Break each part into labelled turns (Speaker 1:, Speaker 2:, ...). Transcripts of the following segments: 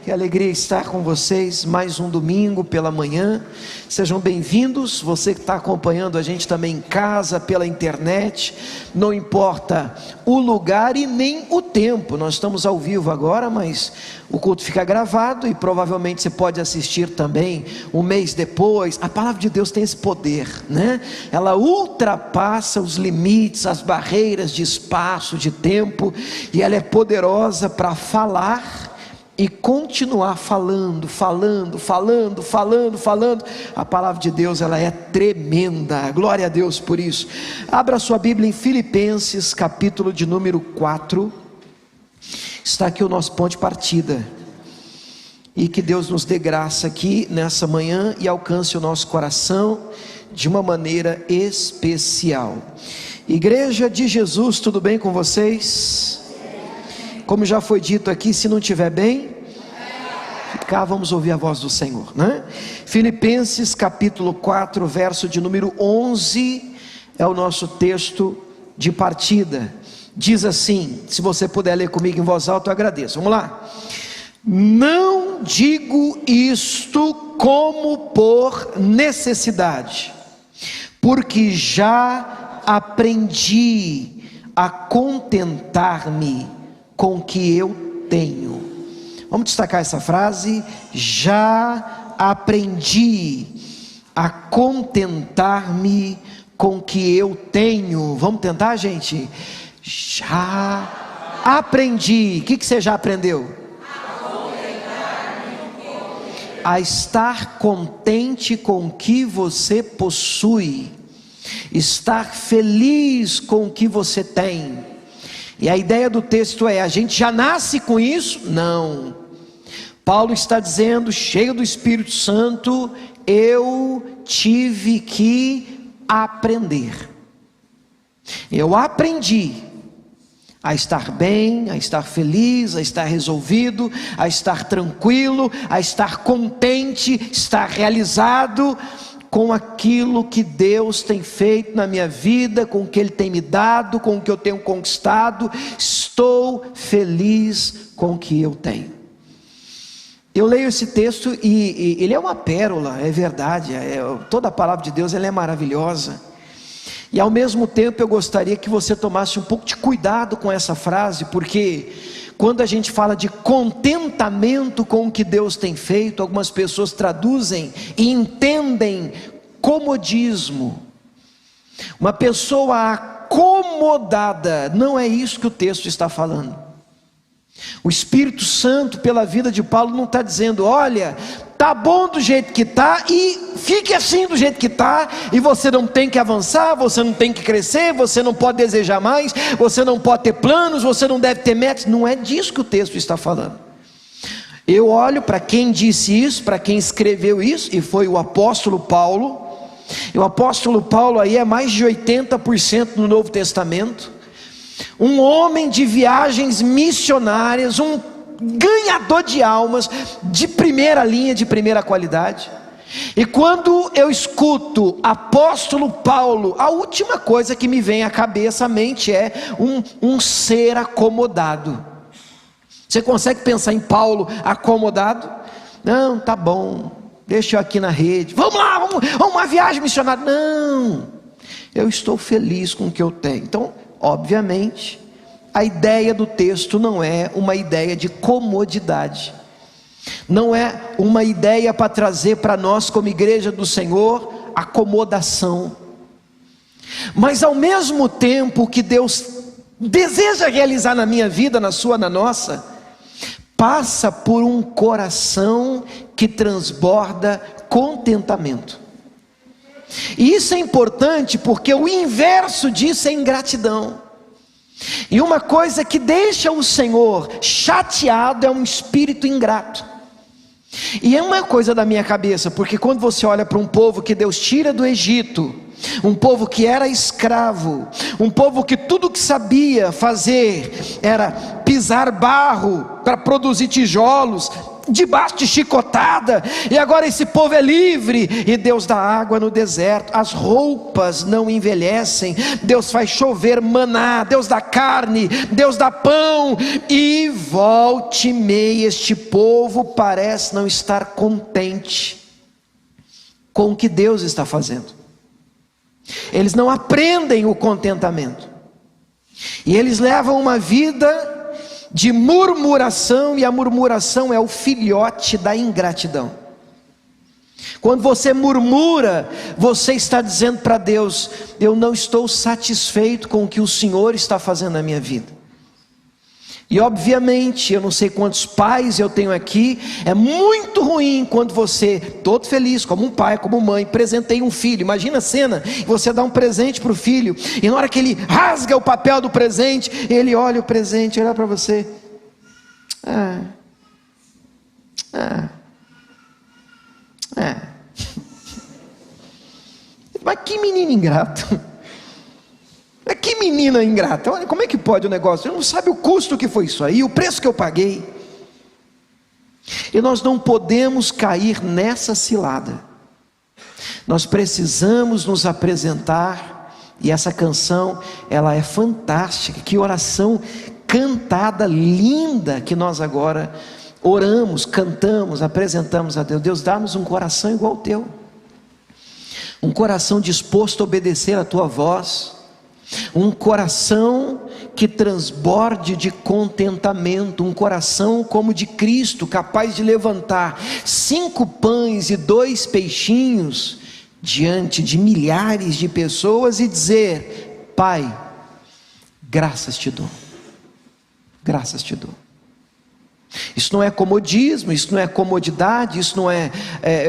Speaker 1: que alegria estar com vocês mais um domingo pela manhã. Sejam bem-vindos, você que está acompanhando a gente também em casa, pela internet, não importa o lugar e nem o tempo. Nós estamos ao vivo agora, mas o culto fica gravado e provavelmente você pode assistir também um mês depois. A palavra de Deus tem esse poder, né? Ela ultrapassa os limites, as barreiras de espaço, de tempo, e ela é poderosa para falar e continuar falando. A palavra de Deus, ela é tremenda. Glória a Deus por isso. Abra sua Bíblia em Filipenses, capítulo de número 4. Está aqui o nosso ponto de partida. E que Deus nos dê graça aqui nessa manhã e alcance o nosso coração de uma maneira especial. Igreja de Jesus, tudo bem com vocês? Como já foi dito aqui, se não estiver bem, cá vamos ouvir a voz do Senhor, né? Filipenses capítulo 4, verso de número 11, é o nosso texto de partida. Diz assim, se você puder ler comigo em voz alta, eu agradeço. Vamos lá. Não digo isto como por necessidade, porque já aprendi a contentar-me com o que eu tenho. Vamos destacar essa frase. Já aprendi a contentar-me com o que eu tenho. Vamos tentar, gente? Já aprendi. O que você já aprendeu? A estar contente com o que você possui, estar feliz com o que você tem. E a ideia do texto é: a gente já nasce com isso? Não. Paulo está dizendo, cheio do Espírito Santo, eu tive que aprender. Eu aprendi a estar bem, a estar feliz, a estar resolvido, a estar tranquilo, a estar contente, estar realizado com aquilo que Deus tem feito na minha vida, com o que Ele tem me dado, com o que eu tenho conquistado. Estou feliz com o que eu tenho. Eu leio esse texto e ele é uma pérola, é verdade, toda a palavra de Deus ela é maravilhosa. E ao mesmo tempo eu gostaria que você tomasse um pouco de cuidado com essa frase, porque quando a gente fala de contentamento com o que Deus tem feito, algumas pessoas traduzem e entendem comodismo. Uma pessoa acomodada, não é isso que o texto está falando. O Espírito Santo, pela vida de Paulo, não está dizendo: olha, tá bom do jeito que tá e fique assim do jeito que tá, e você não tem que avançar, você não tem que crescer, você não pode desejar mais, você não pode ter planos, você não deve ter metas. Não é disso que o texto está falando. Eu olho para quem disse isso, para quem escreveu isso, e foi o apóstolo Paulo. E o apóstolo Paulo aí é mais de 80% no Novo Testamento, um homem de viagens missionárias, um ganhador de almas de primeira linha, de primeira qualidade. E quando eu escuto apóstolo Paulo, a última coisa que me vem à cabeça, à mente, é um ser acomodado. Você consegue pensar em Paulo acomodado? Não, tá bom, deixa eu aqui na rede, vamos lá, vamos uma viagem missionária. Não, eu estou feliz com o que eu tenho. Então, obviamente, a ideia do texto não é uma ideia de comodidade, não é uma ideia para trazer para nós como igreja do Senhor acomodação, mas ao mesmo tempo que Deus deseja realizar na minha vida, na sua, na nossa, passa por um coração que transborda contentamento. E isso é importante porque o inverso disso é ingratidão. E uma coisa que deixa o Senhor chateado é um espírito ingrato. E é uma coisa da minha cabeça, porque quando você olha para um povo que Deus tira do Egito, um povo que era escravo, um povo que tudo que sabia fazer era pisar barro para produzir tijolos, debaixo de chicotada, e agora esse povo é livre, e Deus dá água no deserto, as roupas não envelhecem, Deus faz chover maná, Deus dá carne, Deus dá pão, e volte e meia este povo parece não estar contente com o que Deus está fazendo. Eles não aprendem o contentamento, e eles levam uma vida de murmuração, e a murmuração é o filhote da ingratidão. Quando você murmura, você está dizendo para Deus: eu não estou satisfeito com o que o Senhor está fazendo na minha vida. E obviamente, eu não sei quantos pais eu tenho aqui, é muito ruim quando você, todo feliz, como um pai, como mãe, presenteia um filho. Imagina a cena, você dá um presente para o filho, e na hora que ele rasga o papel do presente, ele olha o presente, olha para você: mas que menino ingrato, que menina ingrata, olha como é que pode o negócio, ele não sabe o custo que foi isso aí, o preço que eu paguei. E nós não podemos cair nessa cilada, nós precisamos nos apresentar, e essa canção, ela é fantástica, que oração cantada, linda, que nós agora oramos, cantamos, apresentamos a Deus. Deus, dá-nos um coração igual ao teu, um coração disposto a obedecer a tua voz, um coração que transborde de contentamento, um coração como de Cristo, capaz de levantar 5 pães e 2 peixinhos diante de milhares de pessoas e dizer: Pai, graças te dou, graças te dou. Isso não é comodismo, isso não é comodidade, isso não é,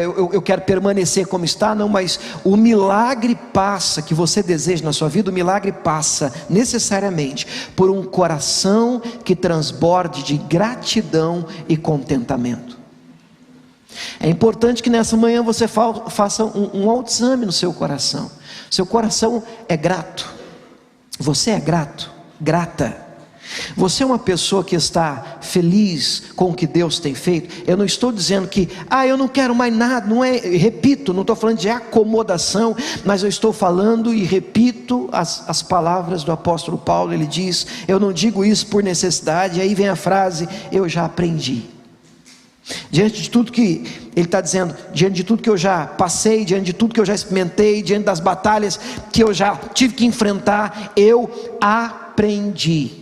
Speaker 1: eu quero permanecer como está, não, mas o milagre passa, que você deseja na sua vida, o milagre passa necessariamente por um coração que transborde de gratidão e contentamento. É importante que nessa manhã você faça um autoexame no seu coração. Seu coração é grato? Você é grato? Grata? Você é uma pessoa que está feliz com o que Deus tem feito? Eu não estou dizendo que, eu não quero mais nada, não é, repito, não estou falando de acomodação, mas eu estou falando e repito as palavras do apóstolo Paulo. Ele diz: eu não digo isso por necessidade, e aí vem a frase: eu já aprendi. Diante de tudo que ele está dizendo, diante de tudo que eu já passei, diante de tudo que eu já experimentei, diante das batalhas que eu já tive que enfrentar, eu aprendi.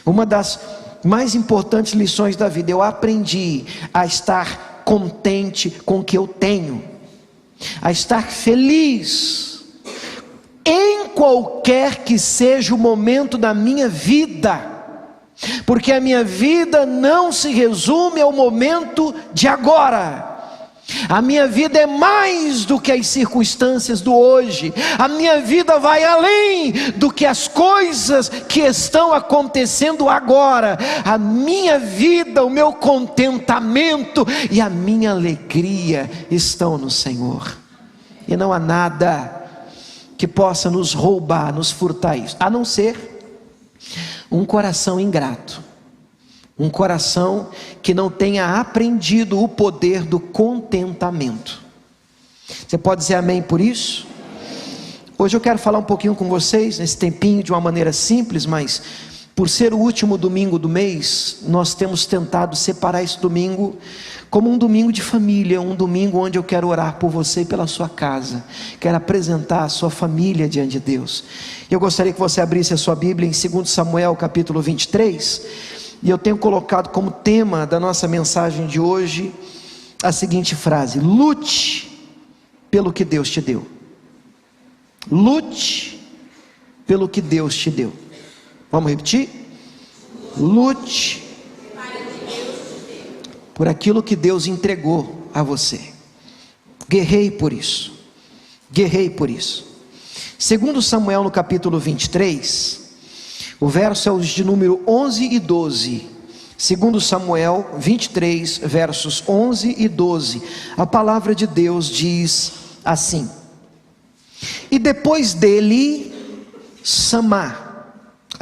Speaker 1: Uma das mais importantes lições da vida: eu aprendi a estar contente com o que eu tenho, a estar feliz em qualquer que seja o momento da minha vida, porque a minha vida não se resume ao momento de agora. A minha vida é mais do que as circunstâncias do hoje. A minha vida vai além do que as coisas que estão acontecendo agora. A minha vida, o meu contentamento e a minha alegria estão no Senhor, e não há nada que possa nos roubar, nos furtar isso, a não ser um coração ingrato, um coração que não tenha aprendido o poder do contentamento. Você pode dizer amém por isso? Hoje eu quero falar um pouquinho com vocês, nesse tempinho, de uma maneira simples, mas por ser o último domingo do mês, nós temos tentado separar esse domingo como um domingo de família, um domingo onde eu quero orar por você e pela sua casa, quero apresentar a sua família diante de Deus. Eu gostaria que você abrisse a sua Bíblia em 2 Samuel capítulo 23, e eu tenho colocado como tema da nossa mensagem de hoje a seguinte frase: lute pelo que Deus te deu. Lute pelo que Deus te deu. Vamos repetir? Lute por aquilo que Deus entregou a você. Guerrei por isso. Guerrei por isso. 2 Samuel no capítulo 23, o verso é os de número 11 e 12. 2 Samuel 23, versos 11 e 12. A palavra de Deus diz assim: E depois dele, Samá.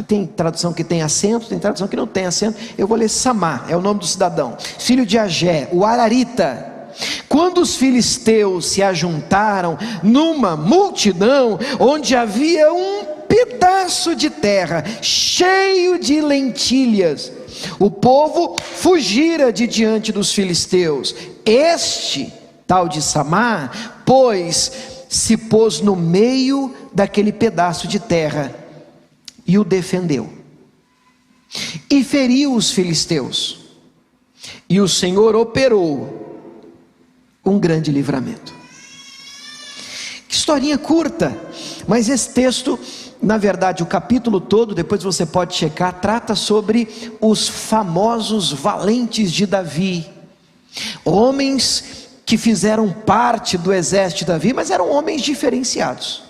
Speaker 1: Tem tradução que tem acento, tem tradução que não tem acento. Eu vou ler Samá, é o nome do cidadão, filho de Agé, o Ararita. Quando os filisteus se ajuntaram numa multidão, onde havia um pedaço de terra cheio de lentilhas, o povo fugira de diante dos filisteus. Este tal de Samá, pois, se pôs no meio daquele pedaço de terra e o defendeu, e feriu os filisteus, e o Senhor operou um grande livramento. Que historinha curta, mas esse texto, na verdade o capítulo todo, depois você pode checar, trata sobre os famosos valentes de Davi, homens que fizeram parte do exército de Davi, mas eram homens diferenciados.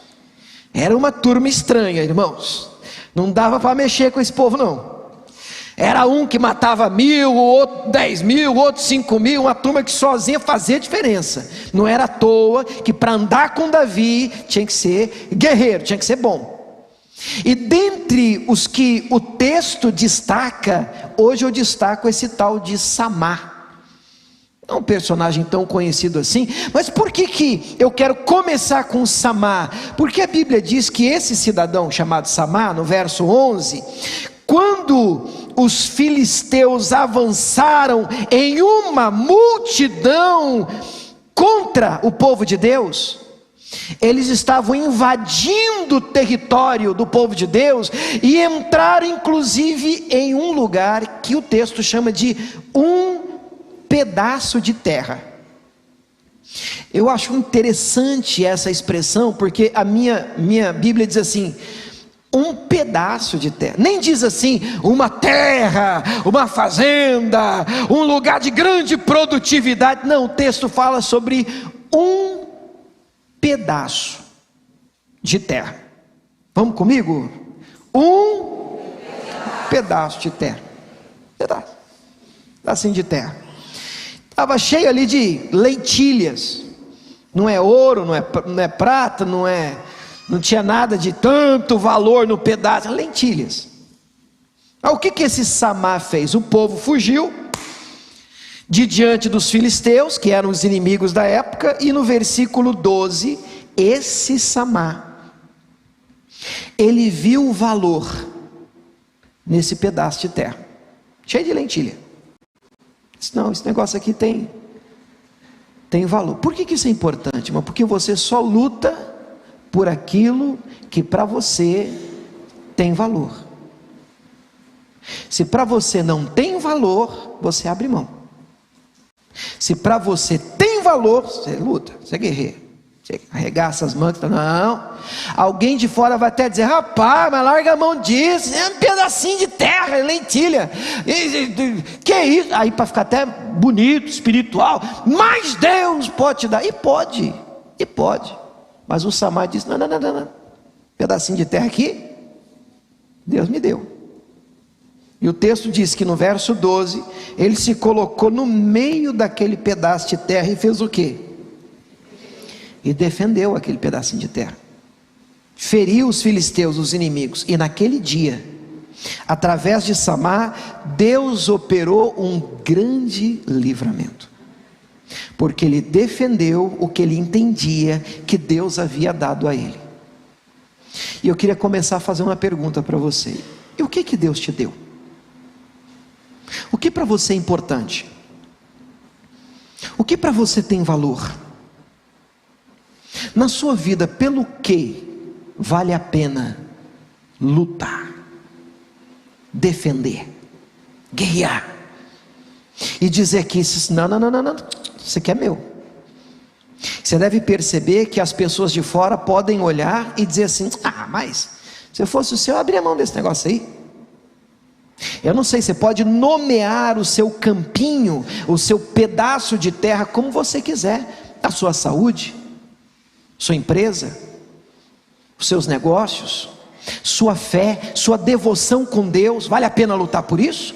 Speaker 1: Era uma turma estranha, irmãos, não dava para mexer com esse povo não. Era um que matava 1000, o outro 10.000, o outro 5.000, uma turma que sozinha fazia diferença. Não era à toa que para andar com Davi tinha que ser guerreiro, tinha que ser bom. E dentre os que o texto destaca, hoje eu destaco esse tal de Samá. Não é um personagem tão conhecido assim, mas por que eu quero começar com Samá? Porque a Bíblia diz que esse cidadão chamado Samá, no verso 11, quando os filisteus avançaram em uma multidão contra o povo de Deus, eles estavam invadindo o território do povo de Deus e entraram inclusive em um lugar que o texto chama de um pedaço de terra. Eu acho interessante essa expressão, porque a minha Bíblia diz assim, um pedaço de terra, nem diz assim, uma terra, uma fazenda, um lugar de grande produtividade, não, o texto fala sobre um pedaço de terra. Vamos comigo? Um pedaço de terra, pedacinho de terra, estava cheio ali de lentilhas, não é ouro, não é prata, não tinha nada de tanto valor no pedaço, lentilhas. O que esse Samá fez? O povo fugiu de diante dos filisteus, que eram os inimigos da época, e no versículo 12, esse Samá, ele viu o valor nesse pedaço de terra, cheio de lentilha. Disse, não, esse negócio aqui tem valor. Por que isso é importante, irmão? Porque você só luta por aquilo que para você tem valor. Se para você não tem valor, você abre mão. Se para você tem valor, você luta, você guerreia, você arregaça as mangas. Não, alguém de fora vai até dizer, rapaz, mas larga a mão disso, é um pedacinho de terra, lentilha, que é isso? Aí para ficar até bonito, espiritual, mas Deus pode te dar, e pode, mas o Samá disse, não, pedacinho de terra aqui, Deus me deu. E o texto diz que no verso 12, ele se colocou no meio daquele pedaço de terra e fez o quê? E defendeu aquele pedacinho de terra, feriu os filisteus, os inimigos, e naquele dia, através de Samá, Deus operou um grande livramento, porque ele defendeu o que ele entendia que Deus havia dado a ele. E eu queria começar a fazer uma pergunta para você: e o que Deus te deu? O que para você é importante? O que para você tem valor? Na sua vida, pelo que vale a pena lutar, defender, guerrear e dizer que não, isso aqui é meu? Você deve perceber que as pessoas de fora podem olhar e dizer assim, mas se eu fosse o senhor, eu abria mão desse negócio aí. Eu não sei, você pode nomear o seu campinho, o seu pedaço de terra como você quiser, a sua saúde, sua empresa, os seus negócios, sua fé, sua devoção com Deus. Vale a pena lutar por isso?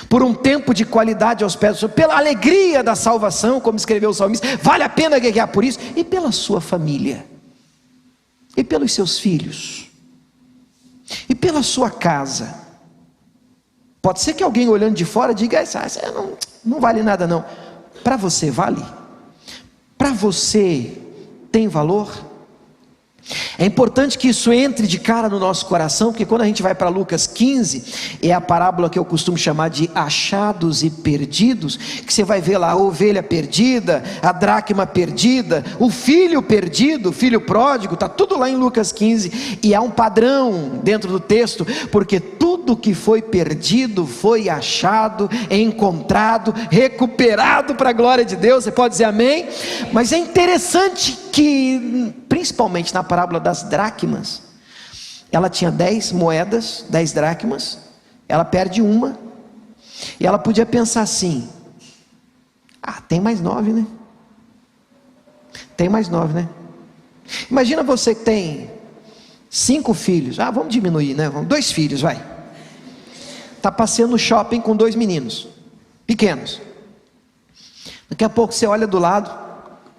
Speaker 1: Por um tempo de qualidade aos pés do Senhor, pela alegria da salvação, como escreveu o salmista, vale a pena guerrear por isso, e pela sua família. E pelos seus filhos? E pela sua casa? Pode ser que alguém olhando de fora diga: isso não vale nada não. Para você vale? Para você tem valor? É importante que isso entre de cara no nosso coração, porque quando a gente vai para Lucas 15, é a parábola que eu costumo chamar de achados e perdidos, que você vai ver lá a ovelha perdida, a dracma perdida, o filho perdido, o filho pródigo, está tudo lá em Lucas 15, e há um padrão dentro do texto, porque tudo que foi perdido foi achado, encontrado, recuperado para a glória de Deus. Você pode dizer amém? Mas é interessante que, principalmente na parábola das dracmas, ela tinha 10 moedas, 10 dracmas, ela perde uma, e ela podia pensar assim: tem mais 9, né? Tem mais 9, né? Imagina você que tem 5 filhos, vamos diminuir, né? 2 filhos, vai. Está passeando no shopping com 2 meninos, pequenos. Daqui a pouco você olha do lado,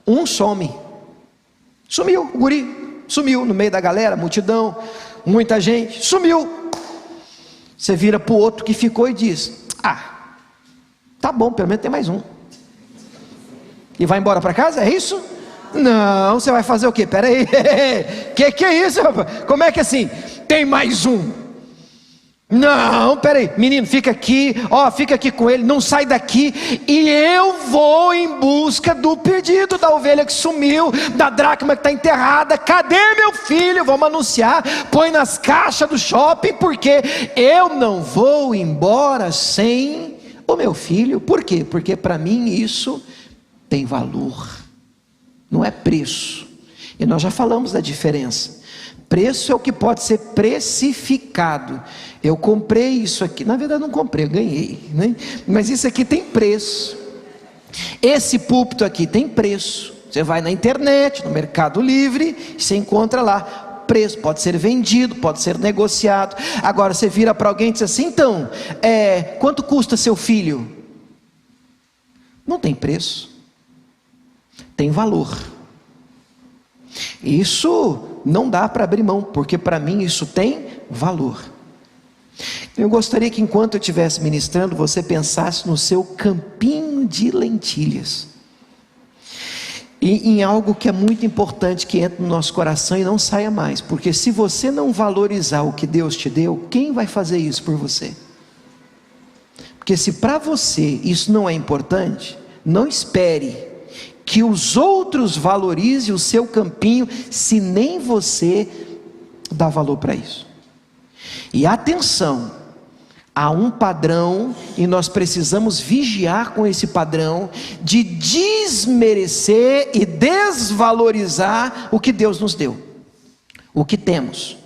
Speaker 1: um some. Sumiu, o guri, sumiu no meio da galera, multidão, muita gente, sumiu. Você vira para o outro que ficou e diz: tá bom, pelo menos tem mais um. E vai embora para casa, é isso? Não, você vai fazer o quê? Pera aí, que é isso, rapaz? Como é que assim, tem mais um? Não, peraí, menino, fica aqui com ele, não sai daqui, e eu vou em busca do perdido, da ovelha que sumiu, da dracma que está enterrada. Cadê meu filho? Vamos anunciar, põe nas caixas do shopping, porque eu não vou embora sem o meu filho. Por quê? Porque para mim isso tem valor, não é preço, e nós já falamos da diferença. Preço é o que pode ser precificado. Eu comprei isso aqui, na verdade não comprei, eu ganhei, né? Mas isso aqui tem preço. Esse púlpito aqui tem preço. Você vai na internet, no Mercado Livre, você encontra lá preço, pode ser vendido, pode ser negociado. Agora você vira para alguém e diz assim: então, quanto custa seu filho? Não tem preço, tem valor. Isso não dá para abrir mão, porque para mim isso tem valor. Eu gostaria que, enquanto eu estivesse ministrando, você pensasse no seu campinho de lentilhas, e em algo que é muito importante, que entre no nosso coração e não saia mais, porque se você não valorizar o que Deus te deu, quem vai fazer isso por você? Porque se para você isso não é importante, não espere que os outros valorizem o seu campinho, se nem você dá valor para isso. E atenção, há um padrão, e nós precisamos vigiar com esse padrão, de desmerecer e desvalorizar o que Deus nos deu, o que temos.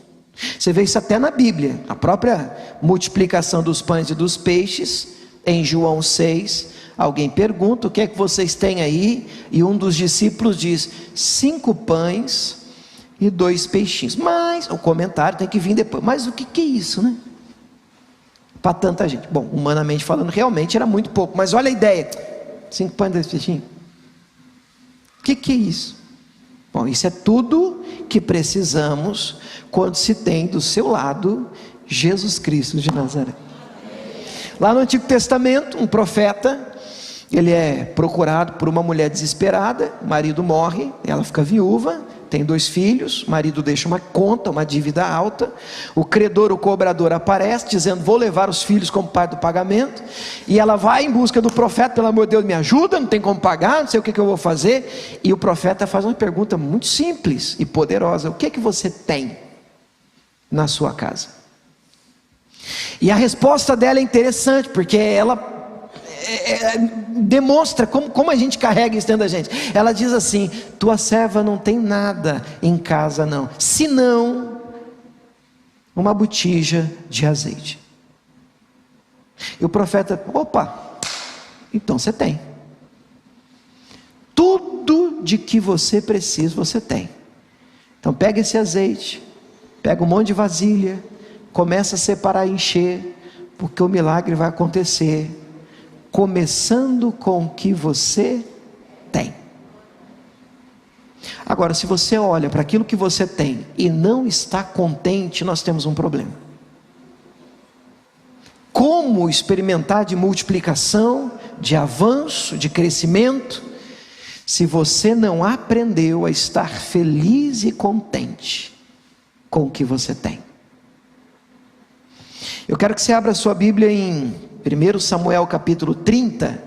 Speaker 1: Você vê isso até na Bíblia, a própria multiplicação dos pães e dos peixes, em João 6, alguém pergunta: o que é que vocês têm aí? E um dos discípulos diz: 5 pães e 2 peixinhos. Mas o comentário tem que vir depois: mas o que é isso, né? Para tanta gente. Bom, humanamente falando, realmente era muito pouco, mas olha a ideia: 5 pães e 2 peixinhos. O que é isso? Bom, isso é tudo que precisamos quando se tem do seu lado Jesus Cristo de Nazaré. Lá no Antigo Testamento, um profeta, ele é procurado por uma mulher desesperada, o marido morre, ela fica viúva, tem 2 filhos, o marido deixa uma conta, uma dívida alta, o credor, o cobrador aparece, dizendo: vou levar os filhos como parte do pagamento, e ela vai em busca do profeta: pelo amor de Deus, me ajuda, não tem como pagar, não sei o que eu vou fazer. E o profeta faz uma pergunta muito simples e poderosa: o que é que você tem na sua casa? E a resposta dela é interessante, porque ela demonstra como a gente carrega isso dentro da gente. Ela diz assim: tua serva não tem nada em casa não, senão uma botija de azeite. E o profeta: opa, então você tem tudo de que você precisa, você tem. Então pega esse azeite, pega um monte de vasilha, começa a separar e encher, porque o milagre vai acontecer, começando com o que você tem. Agora, se você olha para aquilo que você tem e não está contente, nós temos um problema. Como experimentar de multiplicação, de avanço, de crescimento, se você não aprendeu a estar feliz e contente com o que você tem? Eu quero que você abra a sua Bíblia em 1 Samuel capítulo 30.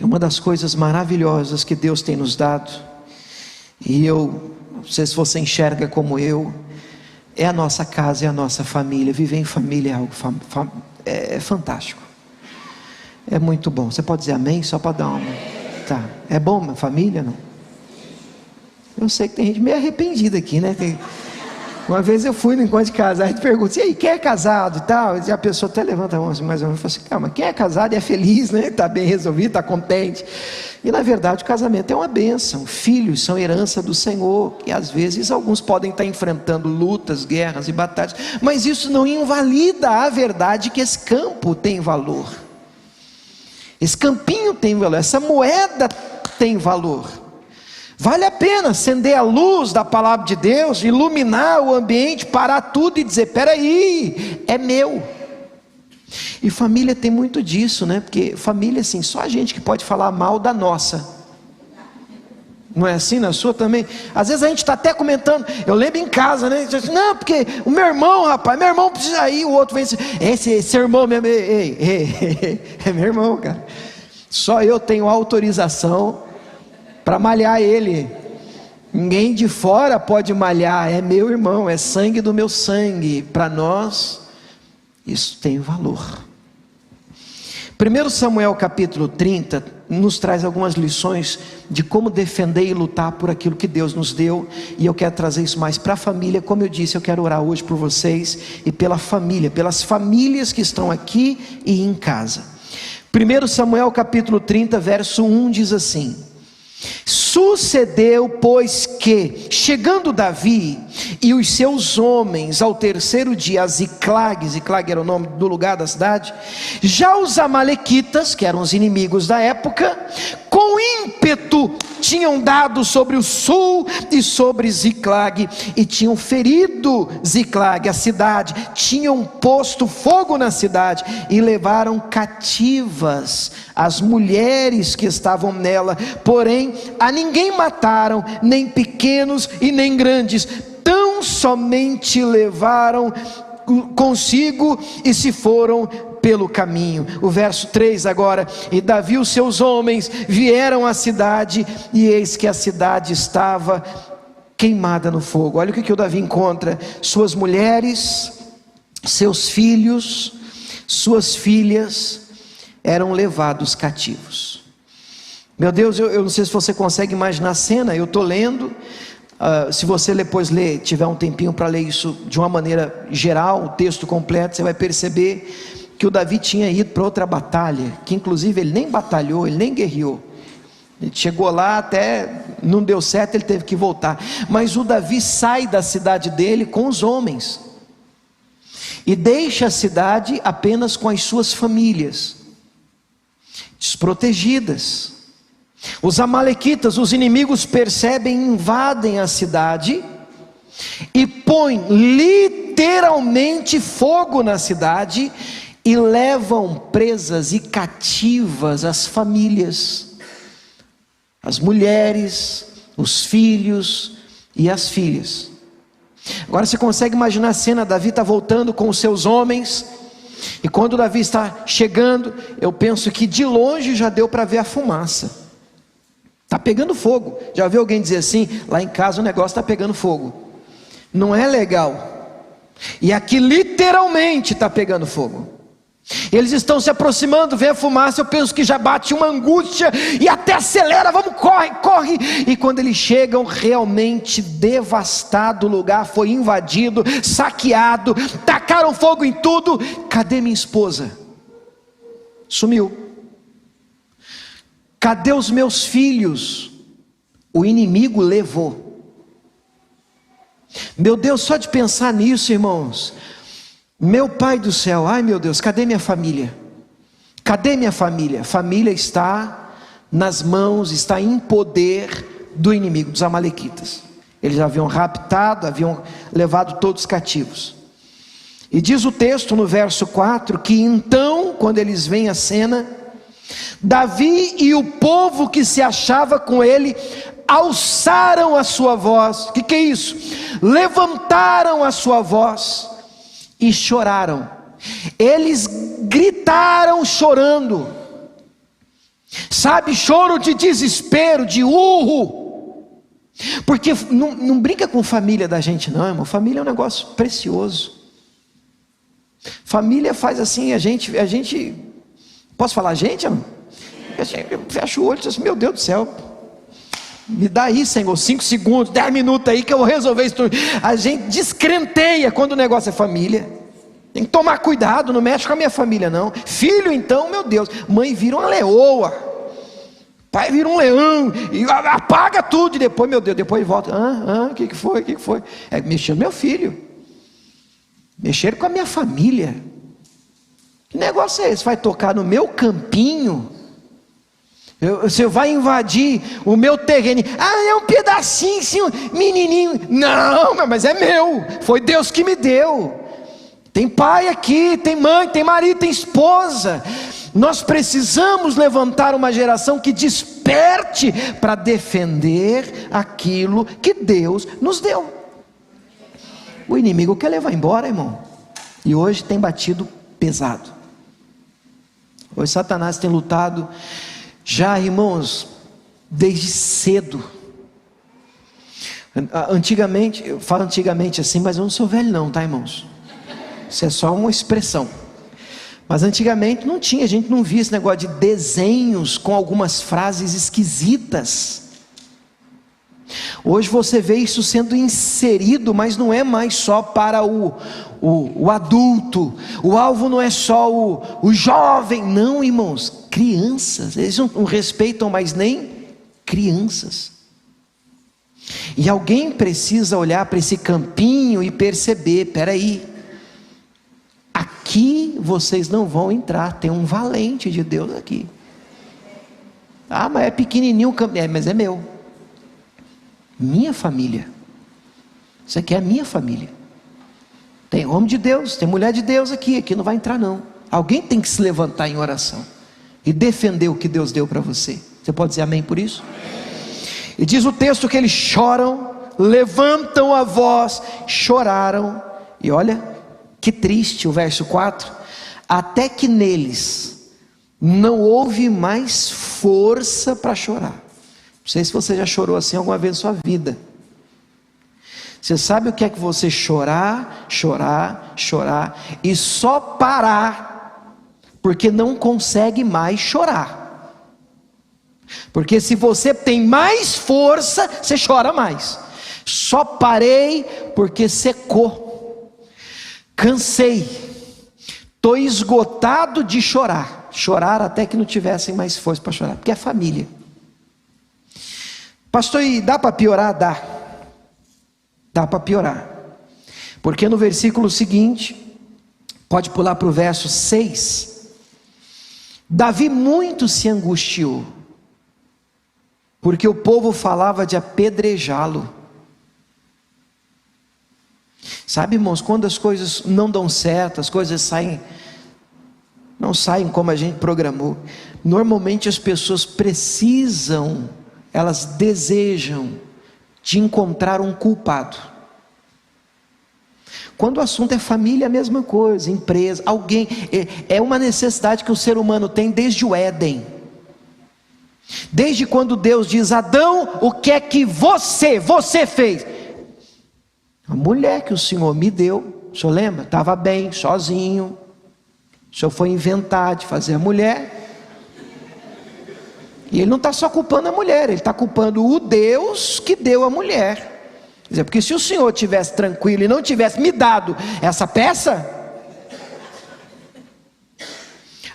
Speaker 1: É uma das coisas maravilhosas que Deus tem nos dado, e eu não sei se você enxerga como eu, é a nossa casa, é a nossa família. Viver em família é algo é fantástico, é muito bom. Você pode dizer amém? Só para dar uma... Tá. É bom uma família, não? Eu sei que tem gente meio arrependida aqui, né? Uma vez eu fui no encontro de casais, a gente pergunta, e aí, quem é casado e tal? E a pessoa até levanta a mão assim, mais ou menos, e fala assim, calma, quem é casado e é feliz, né? Está bem resolvido, está contente. E na verdade o casamento é uma bênção. Filhos são herança do Senhor, e às vezes alguns podem estar enfrentando lutas, guerras e batalhas, mas isso não invalida a verdade que esse campo tem valor. Esse campinho tem valor, essa moeda tem valor. Vale a pena acender a luz da palavra de Deus, iluminar o ambiente, parar tudo e dizer, peraí, é meu. E família tem muito disso, né? Porque família, assim, só a gente que pode falar mal da nossa. Não é assim na sua também? Às vezes a gente está até comentando, eu lembro em casa, né? Não, porque o meu irmão, rapaz, meu irmão precisa ir, o outro vem assim, esse irmão mesmo, é meu irmão, cara. Só eu tenho autorização para malhar ele. Ninguém de fora pode malhar, é meu irmão, é sangue do meu sangue. Para nós, isso tem valor. 1 Samuel capítulo 30 nos traz algumas lições de como defender e lutar por aquilo que Deus nos deu, e eu quero trazer isso mais para a família. Como eu disse, eu quero orar hoje por vocês e pela família, pelas famílias que estão aqui e em casa. 1 Samuel capítulo 30 verso 1 diz assim: sucedeu, pois, que, chegando Davi e os seus homens ao terceiro dia a Ziclag era o nome do lugar da cidade, já os amalequitas, que eram os inimigos da época, com ímpeto tinham dado sobre o sul e sobre Ziclag, e tinham ferido Ziclag, a cidade, tinham posto fogo na cidade, e levaram cativas as mulheres que estavam nela, porém a ninguém mataram, nem pequenos e nem grandes, tão somente levaram consigo e se foram pelo caminho. O verso 3 agora: e Davi e os seus homens vieram à cidade, e eis que a cidade estava queimada no fogo. Olha o que o Davi encontra: suas mulheres, seus filhos, suas filhas eram levados cativos. Meu Deus, eu não sei se você consegue imaginar a cena. Eu estou lendo, se você depois ler, tiver um tempinho para ler isso de uma maneira geral, o texto completo, você vai perceber que o Davi tinha ido para outra batalha, que inclusive ele nem batalhou, ele nem guerreou. Ele chegou lá, até não deu certo, ele teve que voltar. Mas o Davi sai da cidade dele com os homens, e deixa a cidade apenas com as suas famílias, desprotegidas. Os amalequitas, os inimigos, percebem, invadem a cidade e põem literalmente fogo na cidade, e levam presas e cativas as famílias, as mulheres, os filhos e as filhas. Agora você consegue imaginar a cena? Davi está voltando com os seus homens, e quando Davi está chegando, eu penso que de longe já deu para ver a fumaça. Está pegando fogo. Já viu alguém dizer assim: lá em casa o negócio está pegando fogo? Não é legal. E aqui literalmente está pegando fogo. Eles estão se aproximando, vê a fumaça, eu penso que já bate uma angústia, e até acelera, vamos, corre. E quando eles chegam, realmente devastado o lugar, foi invadido, saqueado, tacaram fogo em tudo. Cadê minha esposa? Sumiu. Cadê os meus filhos? O inimigo levou. Meu Deus, só de pensar nisso, irmãos, meu Pai do céu, ai meu Deus, cadê minha família? Cadê minha família? Família está nas mãos, está em poder do inimigo, dos amalequitas. Eles haviam raptado, haviam levado todos cativos. E diz o texto no verso 4, que então, quando eles veem a cena, Davi e o povo que se achava com ele, alçaram a sua voz. O que é isso? Levantaram a sua voz e choraram. Eles gritaram chorando, sabe, choro de desespero, de urro. Porque não brinca com família da gente não, irmão. Família é um negócio precioso. Família faz assim, a gente posso falar gente, irmão? Eu fecho o olho e digo assim, meu Deus do céu, me dá aí, Senhor, 5 segundos, 10 minutos aí que eu vou resolver isso tudo. A gente descrenteia quando o negócio é família. Tem que tomar cuidado, não mexe com a minha família não. Filho então, meu Deus, mãe vira uma leoa, pai vira um leão, e apaga tudo, e depois, meu Deus, depois volta. O que foi? É mexendo meu filho, mexer com a minha família. Que negócio é esse? Vai tocar no meu campinho? Você vai invadir o meu terreno? É um pedacinho, sim, menininho. Não, mas é meu, foi Deus que me deu. Tem pai aqui, tem mãe, tem marido, tem esposa. Nós precisamos levantar uma geração que desperte para defender aquilo que Deus nos deu. O inimigo quer levar embora, irmão, e hoje tem batido pesado. Hoje Satanás tem lutado já, irmãos, desde cedo. Antigamente, eu falo antigamente assim, mas eu não sou velho não, tá, irmãos? Isso é só uma expressão. Mas antigamente não tinha, a gente não via esse negócio de desenhos com algumas frases esquisitas. Hoje você vê isso sendo inserido, mas não é mais só para o adulto. O alvo não é só o jovem, não, irmãos, crianças. Eles não respeitam mais nem crianças. E alguém precisa olhar para esse campinho e perceber, peraí, aqui vocês não vão entrar, tem um valente de Deus aqui. Mas é pequenininho o campinho, mas é meu, minha família, isso aqui é a minha família, tem homem de Deus, tem mulher de Deus aqui não vai entrar não. Alguém tem que se levantar em oração e defender o que Deus deu para você. Você pode dizer amém por isso? E diz o texto que eles choram, levantam a voz, choraram, e olha que triste o verso 4, até que neles não houve mais força para chorar. Não sei se você já chorou assim alguma vez na sua vida. Você sabe o que é que você chorar e só parar porque não consegue mais chorar. Porque se você tem mais força, você chora mais. Só parei porque secou, cansei, estou esgotado de chorar até que não tivessem mais força para chorar, porque é família. Pastor, e dá para piorar? Dá para piorar, porque no versículo seguinte, pode pular para o verso 6, Davi muito se angustiou, porque o povo falava de apedrejá-lo. Sabe, irmãos, quando as coisas não dão certo, as coisas não saem como a gente programou, normalmente as pessoas elas desejam de encontrar um culpado. Quando o assunto é família, é a mesma coisa, empresa, alguém, é uma necessidade que o ser humano tem desde o Éden. Desde quando Deus diz, Adão, o que é que você fez? A mulher que o Senhor me deu, o senhor lembra? Estava bem, sozinho, o senhor foi inventar de fazer a mulher, e ele não está só culpando a mulher, ele está culpando o Deus que deu a mulher. Quer dizer, porque se o Senhor tivesse tranquilo e não tivesse me dado essa peça,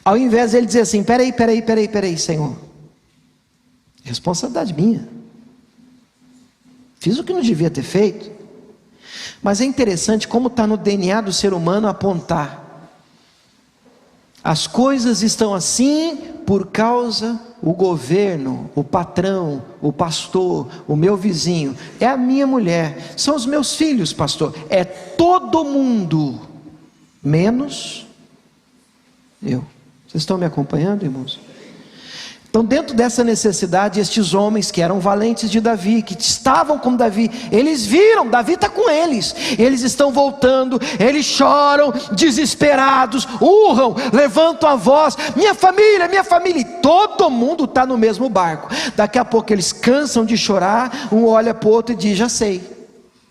Speaker 1: ao invés de ele dizer assim, peraí, Senhor, responsabilidade minha, fiz o que não devia ter feito. Mas é interessante como está no DNA do ser humano apontar, as coisas estão assim por causa o governo, o patrão, o pastor, o meu vizinho, é a minha mulher, são os meus filhos, pastor, é todo mundo, menos eu. Vocês estão me acompanhando, irmãos? Então, dentro dessa necessidade, estes homens que eram valentes de Davi, que estavam com Davi, eles viram, Davi está com eles estão voltando, eles choram, desesperados, urram, levantam a voz, minha família, e todo mundo está no mesmo barco. Daqui a pouco eles cansam de chorar, um olha para o outro e diz, já sei,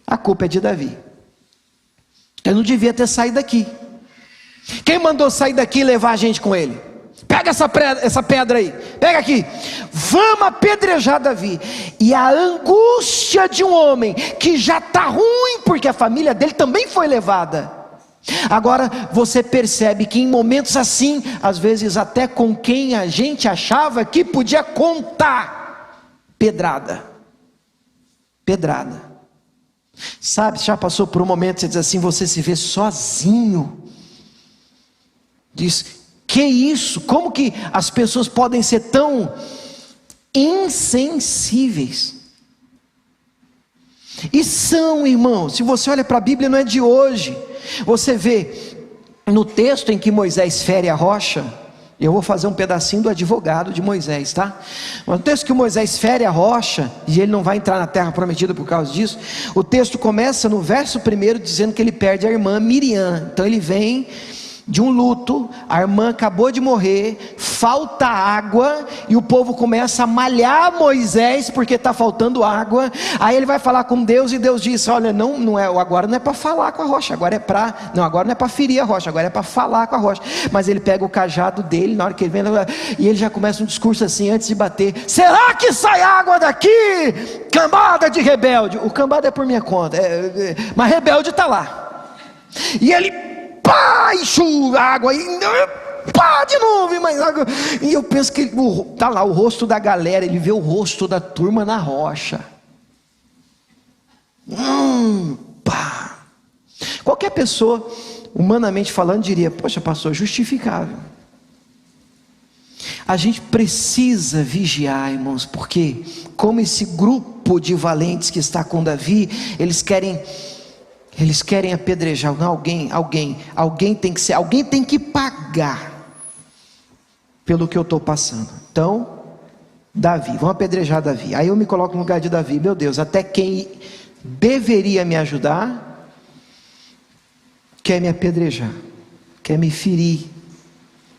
Speaker 1: a culpa é de Davi, eu não devia ter saído daqui. Quem mandou sair daqui e levar a gente com ele? Pega essa pedra aí, pega aqui, vamos apedrejar Davi. E a angústia de um homem que já está ruim, porque a família dele também foi levada. Agora você percebe que em momentos assim, às vezes até com quem a gente achava que podia contar, pedrada. Sabe, já passou por um momento, você diz assim, você se vê sozinho, diz, que isso? Como que as pessoas podem ser tão insensíveis? E são, irmãos, se você olha para a Bíblia, não é de hoje. Você vê no texto em que Moisés fere a rocha, eu vou fazer um pedacinho do advogado de Moisés, tá? No texto que Moisés fere a rocha, e ele não vai entrar na terra prometida por causa disso, o texto começa no verso 1 dizendo que ele perde a irmã Miriam. Então ele vem de um luto, a irmã acabou de morrer, falta água, e o povo começa a malhar Moisés, porque está faltando água. Aí ele vai falar com Deus, e Deus diz, olha, não é, agora não é para falar com a rocha, agora não é para ferir a rocha, agora é para falar com a rocha. Mas ele pega o cajado dele, na hora que ele vem, e ele já começa um discurso assim, antes de bater, será que sai água daqui, cambada de rebelde? O cambada é por minha conta, mas rebelde está lá, e ele pá, enxuga água, e pá, de novo, mais água. E eu penso que está lá o rosto da galera, ele vê o rosto da turma na rocha. Pá. Qualquer pessoa, humanamente falando, diria, poxa pastor, justificável. A gente precisa vigiar, irmãos, porque como esse grupo de valentes que está com Davi, eles querem apedrejar. Não, alguém tem que pagar pelo que eu estou passando. Então, Davi, vamos apedrejar Davi. Aí eu me coloco no lugar de Davi, meu Deus, até quem deveria me ajudar, quer me apedrejar, quer me ferir,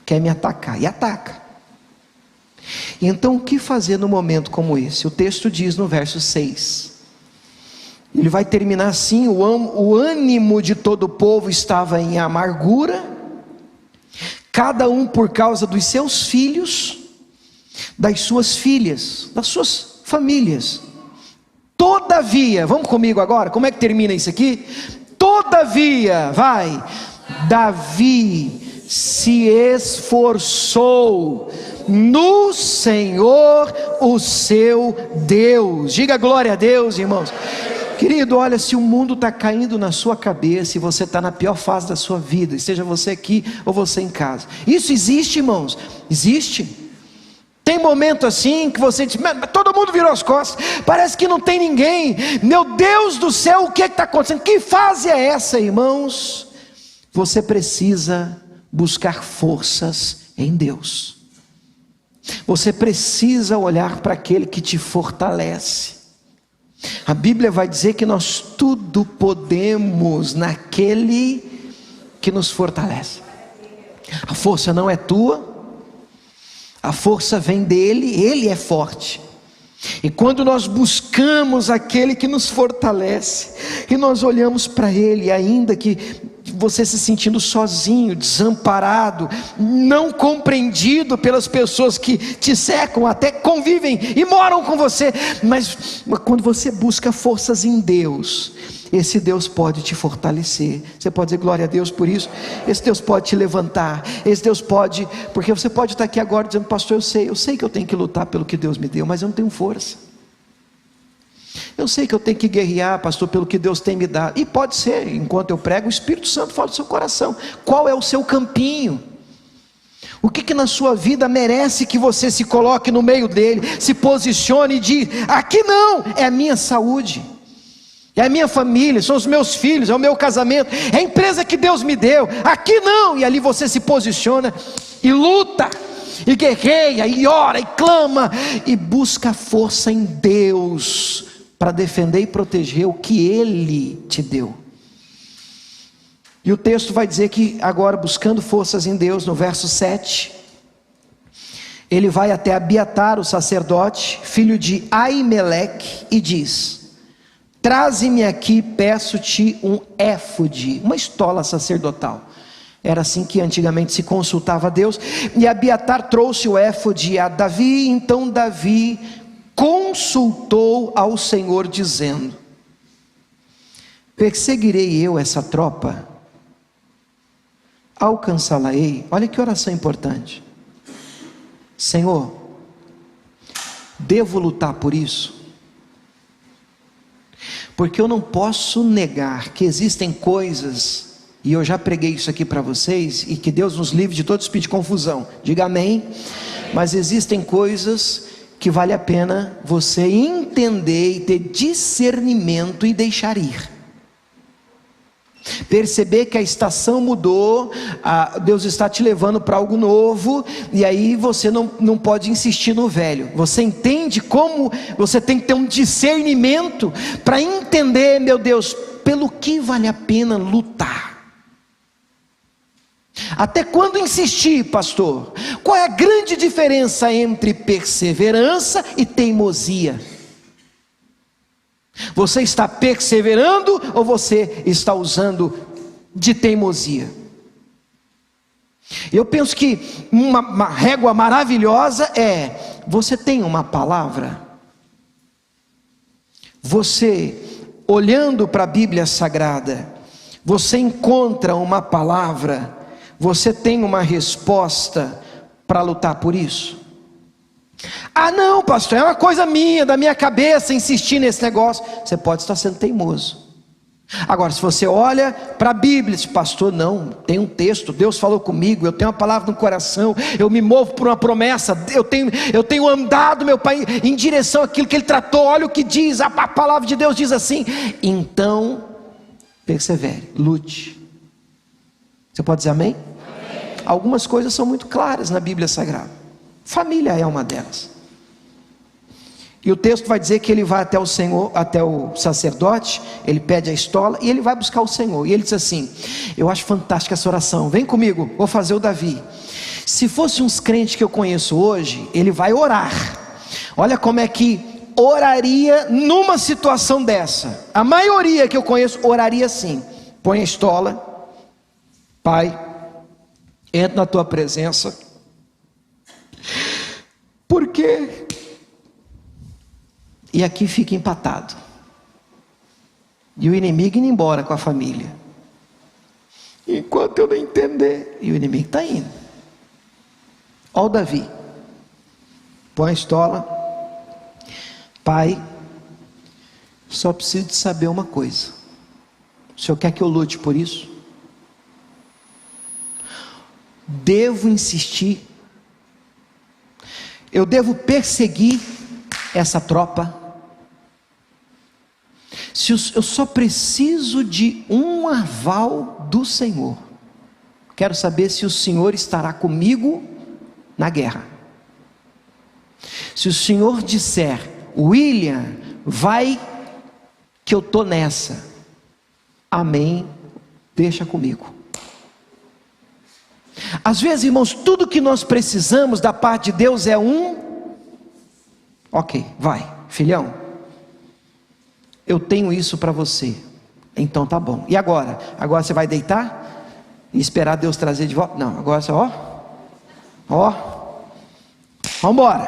Speaker 1: quer me atacar, e ataca. Então o que fazer no momento como esse? O texto diz no verso 6, ele vai terminar assim, o ânimo de todo o povo estava em amargura, cada um por causa dos seus filhos, das suas filhas, das suas famílias. Todavia, vamos comigo agora, como é que termina isso aqui? Todavia, vai, Davi se esforçou no Senhor o seu Deus. Diga glória a Deus, irmãos. Querido, olha, se o mundo está caindo na sua cabeça e você está na pior fase da sua vida, seja você aqui ou você em casa, isso existe, irmãos, existe. Tem momento assim que você diz, todo mundo virou as costas, parece que não tem ninguém, meu Deus do céu, o que está acontecendo? Que fase é essa, irmãos? Você precisa buscar forças em Deus, você precisa olhar para aquele que te fortalece. A Bíblia vai dizer que nós tudo podemos naquele que nos fortalece. A força não é tua, a força vem dele, ele é forte. E quando nós buscamos aquele que nos fortalece, e nós olhamos para ele, ainda que você se sentindo sozinho, desamparado, não compreendido pelas pessoas que te cercam, até convivem e moram com você, mas quando você busca forças em Deus, esse Deus pode te fortalecer. Você pode dizer glória a Deus por isso. Esse Deus pode te levantar, esse Deus pode, porque você pode estar aqui agora dizendo, pastor, eu sei que eu tenho que lutar pelo que Deus me deu, mas eu não tenho força. Eu sei que eu tenho que guerrear, pastor, pelo que Deus tem me dado. E pode ser, enquanto eu prego, o Espírito Santo fala do seu coração. Qual é o seu campinho? O que na sua vida merece que você se coloque no meio dele, se posicione e diga: aqui não, é a minha saúde, é a minha família, são os meus filhos, é o meu casamento, é a empresa que Deus me deu, aqui não. E ali você se posiciona e luta, e guerreia, e ora, e clama, e busca força em Deus, para defender e proteger o que Ele te deu. E o texto vai dizer que agora, buscando forças em Deus, no verso 7, ele vai até Abiatar, o sacerdote, filho de Aimeleque, e diz: traze-me aqui, peço-te um éfode, uma estola sacerdotal. Era assim que antigamente se consultava a Deus. E Abiatar trouxe o éfode a Davi. Então Davi consultou ao Senhor, dizendo: perseguirei eu essa tropa? Alcançá-la-ei? Olha que oração importante. Senhor, devo lutar por isso? Porque eu não posso negar que existem coisas, e eu já preguei isso aqui para vocês, e que Deus nos livre de todo espírito de confusão, diga amém. Mas existem coisas que vale a pena você entender e ter discernimento e deixar ir. Perceber que a estação mudou, Deus está te levando para algo novo, e aí você não pode insistir no velho. Você entende como você tem que ter um discernimento para entender, meu Deus, pelo que vale a pena lutar. Até quando insistir, pastor? Qual é a grande diferença entre perseverança e teimosia? Você está perseverando ou você está usando de teimosia? Eu penso que uma régua maravilhosa é: você tem uma palavra? Você, olhando para a Bíblia Sagrada, você encontra uma palavra? Você tem uma resposta para lutar por isso? Ah não, pastor, é uma coisa minha, da minha cabeça, insistir nesse negócio. Você pode estar sendo teimoso. Agora, se você olha para a Bíblia e diz: pastor, não, tem um texto, Deus falou comigo, eu tenho uma palavra no coração, eu me movo por uma promessa, eu tenho andado, meu Pai, em direção àquilo que Ele tratou, olha o que diz, a palavra de Deus diz assim. Então, persevere, lute. Você pode dizer amém? Amém. Algumas coisas são muito claras na Bíblia Sagrada. Família é uma delas. E o texto vai dizer que ele vai até o Senhor, até o sacerdote, ele pede a estola e ele vai buscar o Senhor. E ele diz assim: eu acho fantástica essa oração, vem comigo, vou fazer o Davi. Se fosse uns crentes que eu conheço hoje, ele vai orar. Olha como é que oraria numa situação dessa. A maioria que eu conheço oraria assim: põe a estola, Pai, entra na tua presença, porque, e aqui fica empatado, e o inimigo indo embora com a família, enquanto eu não entender, e o inimigo está indo. Olha o Davi, põe a estola, Pai, só preciso de saber uma coisa: o Senhor quer que eu lute por isso? Devo insistir? Eu devo perseguir essa tropa? Eu só preciso de um aval do Senhor. Quero saber se o Senhor estará comigo na guerra. Se o Senhor disser: William, vai que eu estou nessa, amém, deixa comigo. Às vezes, irmãos, tudo que nós precisamos da parte de Deus é ok, vai, filhão, eu tenho isso para você, então tá bom. E agora? Agora você vai deitar e esperar Deus trazer de volta? Não, agora você, vamos embora.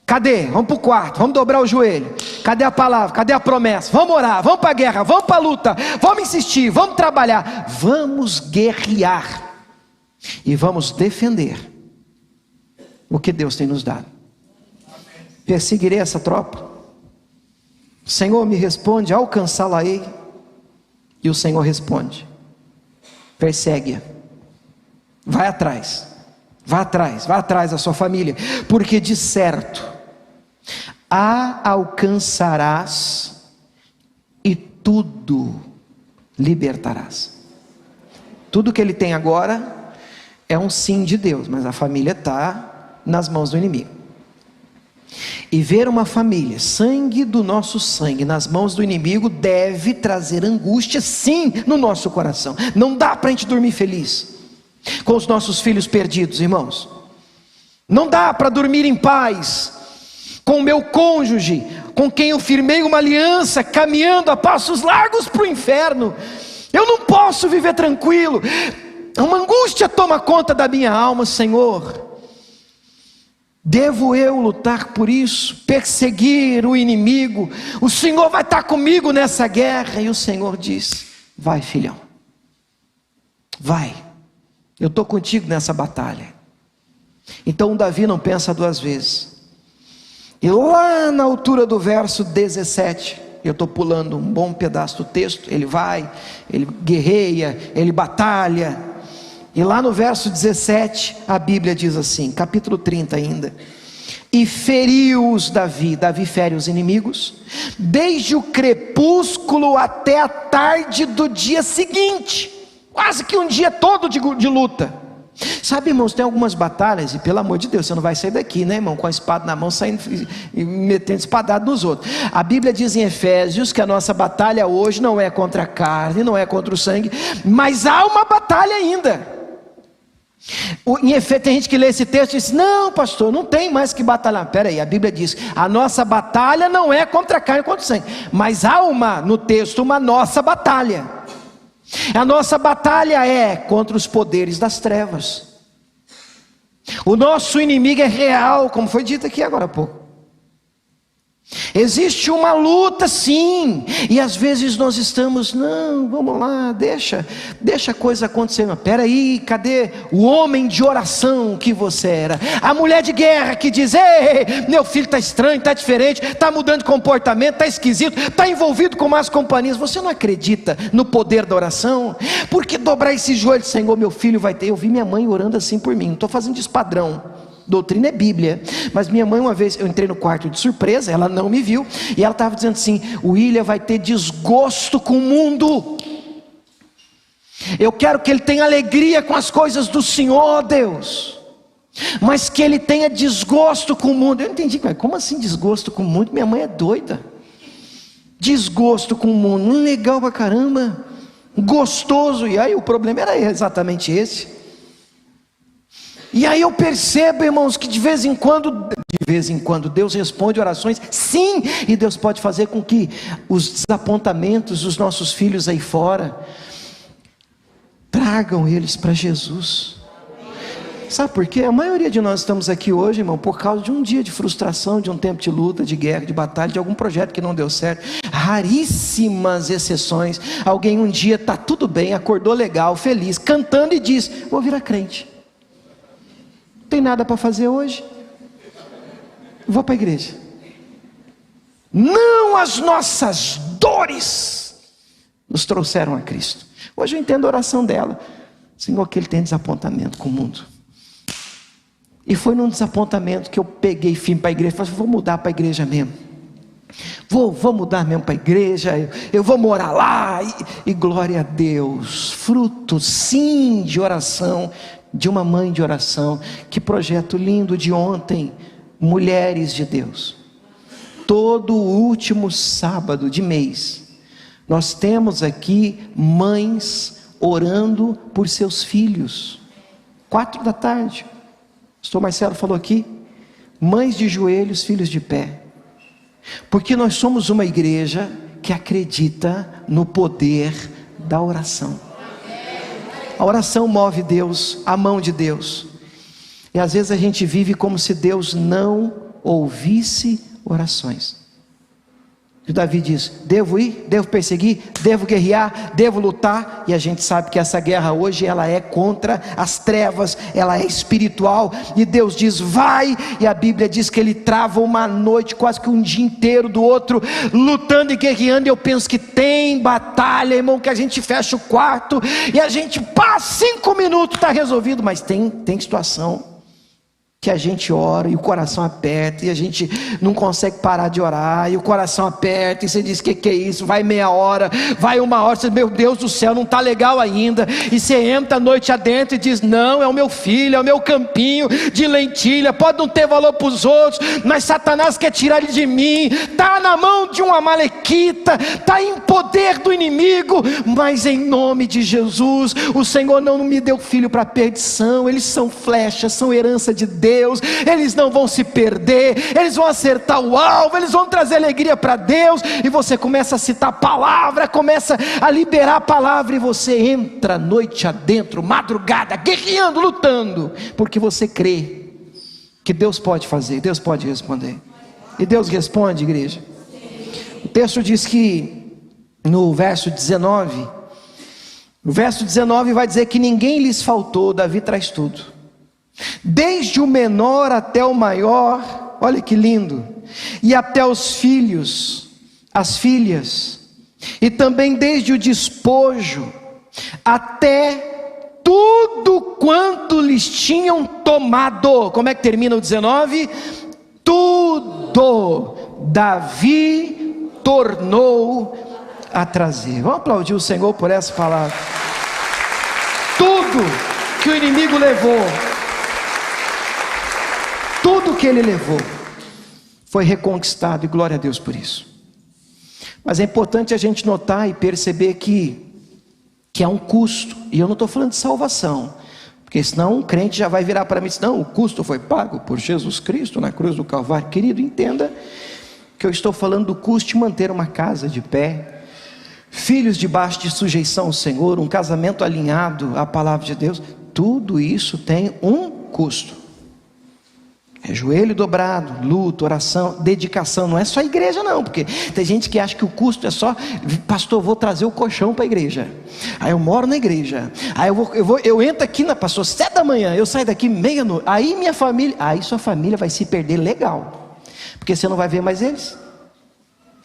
Speaker 1: Cadê? Vamos para o quarto, vamos dobrar o joelho. Cadê a palavra? Cadê a promessa? Vamos orar, vamos para a guerra, vamos para a luta, vamos insistir, vamos trabalhar, vamos guerrear. E vamos defender o que Deus tem nos dado. Perseguirei essa tropa? O Senhor me responde: alcançá-la-ei. E o Senhor responde: persegue-a, vai atrás, Vá atrás da sua família, porque de certo a alcançarás e tudo libertarás. Tudo que ele tem agora é um sim de Deus, mas a família está nas mãos do inimigo. E ver uma família, sangue do nosso sangue, nas mãos do inimigo, deve trazer angústia, sim, no nosso coração. Não dá para a gente dormir feliz com os nossos filhos perdidos, irmãos. Não dá para dormir em paz com o meu cônjuge, com quem eu firmei uma aliança, caminhando a passos largos para o inferno. Eu não posso viver tranquilo. Uma angústia toma conta da minha alma. Senhor, devo eu lutar por isso, perseguir o inimigo? O Senhor vai estar comigo nessa guerra. E o Senhor diz: vai, filhão, vai, eu estou contigo nessa batalha. Então Davi não pensa duas vezes. E lá na altura do verso 17, eu estou pulando um bom pedaço do texto, ele vai, ele guerreia, ele batalha. E lá no verso 17, a Bíblia diz assim, capítulo 30 ainda: e feriu-os Davi fere os inimigos, desde o crepúsculo até a tarde do dia seguinte, quase que um dia todo de luta. Sabe, irmãos, tem algumas batalhas, e pelo amor de Deus, você não vai sair daqui, né, irmão, com a espada na mão, saindo e metendo espadada nos outros. A Bíblia diz em Efésios que a nossa batalha hoje não é contra a carne, não é contra o sangue, mas há uma batalha ainda. Em efeito, tem gente que lê esse texto e diz: não, pastor, não tem mais que batalhar. Pera aí, a Bíblia diz: a nossa batalha não é contra a carne, contra o sangue, mas há no texto, uma nossa batalha. A nossa batalha é contra os poderes das trevas. O nosso inimigo é real, como foi dito aqui agora há pouco. Existe uma luta, sim, e às vezes nós estamos: não, vamos lá, deixa a coisa acontecer. Mas peraí, cadê o homem de oração que você era? A mulher de guerra que diz: ei, meu filho está estranho, está diferente, está mudando de comportamento, está esquisito, está envolvido com más companhias. Você não acredita no poder da oração? Porque dobrar esse joelho: Senhor, meu filho vai ter. Eu vi minha mãe orando assim por mim, não estou fazendo isso padrão. Doutrina é Bíblia, mas minha mãe, uma vez, eu entrei no quarto de surpresa, ela não me viu, e ela estava dizendo assim: o William vai ter desgosto com o mundo, eu quero que ele tenha alegria com as coisas do Senhor, Deus, mas que ele tenha desgosto com o mundo. Eu não entendi, como assim desgosto com o mundo? Minha mãe é doida. Desgosto com o mundo, legal pra caramba, gostoso. E aí o problema era exatamente esse. E aí eu percebo, irmãos, que de vez em quando Deus responde orações, sim, e Deus pode fazer com que os desapontamentos dos nossos filhos aí fora, tragam eles para Jesus. Sabe por quê? A maioria de nós estamos aqui hoje, irmão, por causa de um dia de frustração, de um tempo de luta, de guerra, de batalha, de algum projeto que não deu certo. Raríssimas exceções. Alguém um dia está tudo bem, acordou legal, feliz, cantando e diz: vou virar crente. Não tem nada para fazer hoje, vou para a igreja. Não, as nossas dores nos trouxeram a Cristo. Hoje eu entendo a oração dela: Senhor, que ele tem desapontamento com o mundo. E foi num desapontamento que eu peguei firme para a igreja. Falei: vou mudar para a igreja mesmo. Vou mudar mesmo para a igreja. Eu vou morar lá. E glória a Deus. Fruto, sim, de oração, de uma mãe de oração. Que projeto lindo de ontem. Mulheres de Deus. Todo último sábado de mês, nós temos aqui mães orando por seus filhos. 4 da tarde. O pastor Marcelo falou aqui: mães de joelhos, filhos de pé. Porque nós somos uma igreja que acredita no poder da oração. A oração move Deus, a mão de Deus. E às vezes a gente vive como se Deus não ouvisse orações. E Davi diz: devo ir, devo perseguir, devo guerrear, devo lutar. E a gente sabe que essa guerra hoje, ela é contra as trevas, ela é espiritual. E Deus diz: vai. E a Bíblia diz que ele trava uma noite, quase que um dia inteiro do outro, lutando e guerreando. E eu penso que tem batalha, irmão, que a gente fecha o quarto e a gente passa 5 minutos, está resolvido. Mas tem situação que a gente ora e o coração aperta, e a gente não consegue parar de orar, e o coração aperta, e você diz: que é isso? Vai meia hora, vai uma hora, você diz: meu Deus do céu, não está legal ainda, e você entra a noite adentro e diz: não, é o meu filho, é o meu campinho de lentilha, pode não ter valor para os outros, mas Satanás quer tirar ele de mim, está na mão de um amalequita, está em poder do inimigo, mas em nome de Jesus, o Senhor não me deu filho para perdição, eles são flechas, são herança de Deus, eles não vão se perder, eles vão acertar o alvo, eles vão trazer alegria para Deus. E você começa a citar a palavra, começa a liberar a palavra, e você entra noite adentro, madrugada, guerreando, lutando, porque você crê que Deus pode fazer, Deus pode responder. E Deus responde, igreja. O texto diz que no verso 19, o verso 19 vai dizer que ninguém lhes faltou. Davi traz tudo, desde o menor até o maior, olha que lindo, e até os filhos, as filhas, e também desde o despojo, até tudo quanto lhes tinham tomado. Como é que termina o 19? Tudo Davi tornou a trazer. Vamos aplaudir o Senhor por essa palavra. Tudo que o inimigo levou, tudo que ele levou, foi reconquistado, e glória a Deus por isso. Mas é importante a gente notar e perceber que é um custo, e eu não estou falando de salvação, porque senão um crente já vai virar para mim e dizer: não, o custo foi pago por Jesus Cristo na cruz do Calvário. Querido, entenda que eu estou falando do custo de manter uma casa de pé, filhos debaixo de sujeição ao Senhor, um casamento alinhado à palavra de Deus. Tudo isso tem um custo. É joelho dobrado, luta, oração, dedicação. Não é só a igreja não, porque tem gente que acha que o custo é só: pastor, vou trazer o colchão para a igreja, aí eu moro na igreja, aí eu entro aqui pastor, 7 da manhã, eu saio daqui meia-noite, aí minha família, aí sua família vai se perder legal, porque você não vai ver mais eles,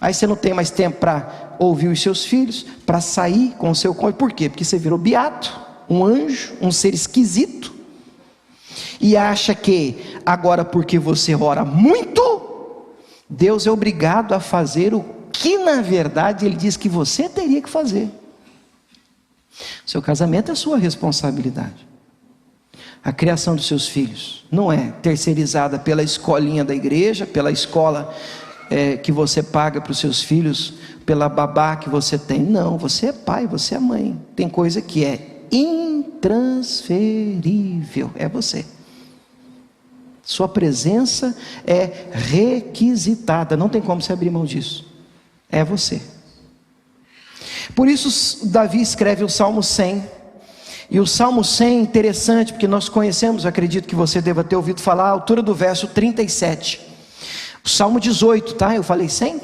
Speaker 1: aí você não tem mais tempo para ouvir os seus filhos, para sair com o seu cônjuge. Por quê? Porque você virou beato, um anjo, um ser esquisito, e acha que agora, porque você ora muito, Deus é obrigado a fazer o que na verdade Ele diz que você teria que fazer. Seu casamento é sua responsabilidade. A criação dos seus filhos não é terceirizada pela escolinha da igreja, pela escola que você paga para os seus filhos, pela babá que você tem. Não, você é pai, você é mãe. Tem coisa que é intransferível, é você. Sua presença é requisitada, não tem como você abrir mão disso, é você. Por isso Davi escreve o Salmo 100, e o Salmo 100 é interessante, porque nós conhecemos, acredito que você deva ter ouvido falar, a altura do verso 37, o Salmo 18, tá? Eu falei 100?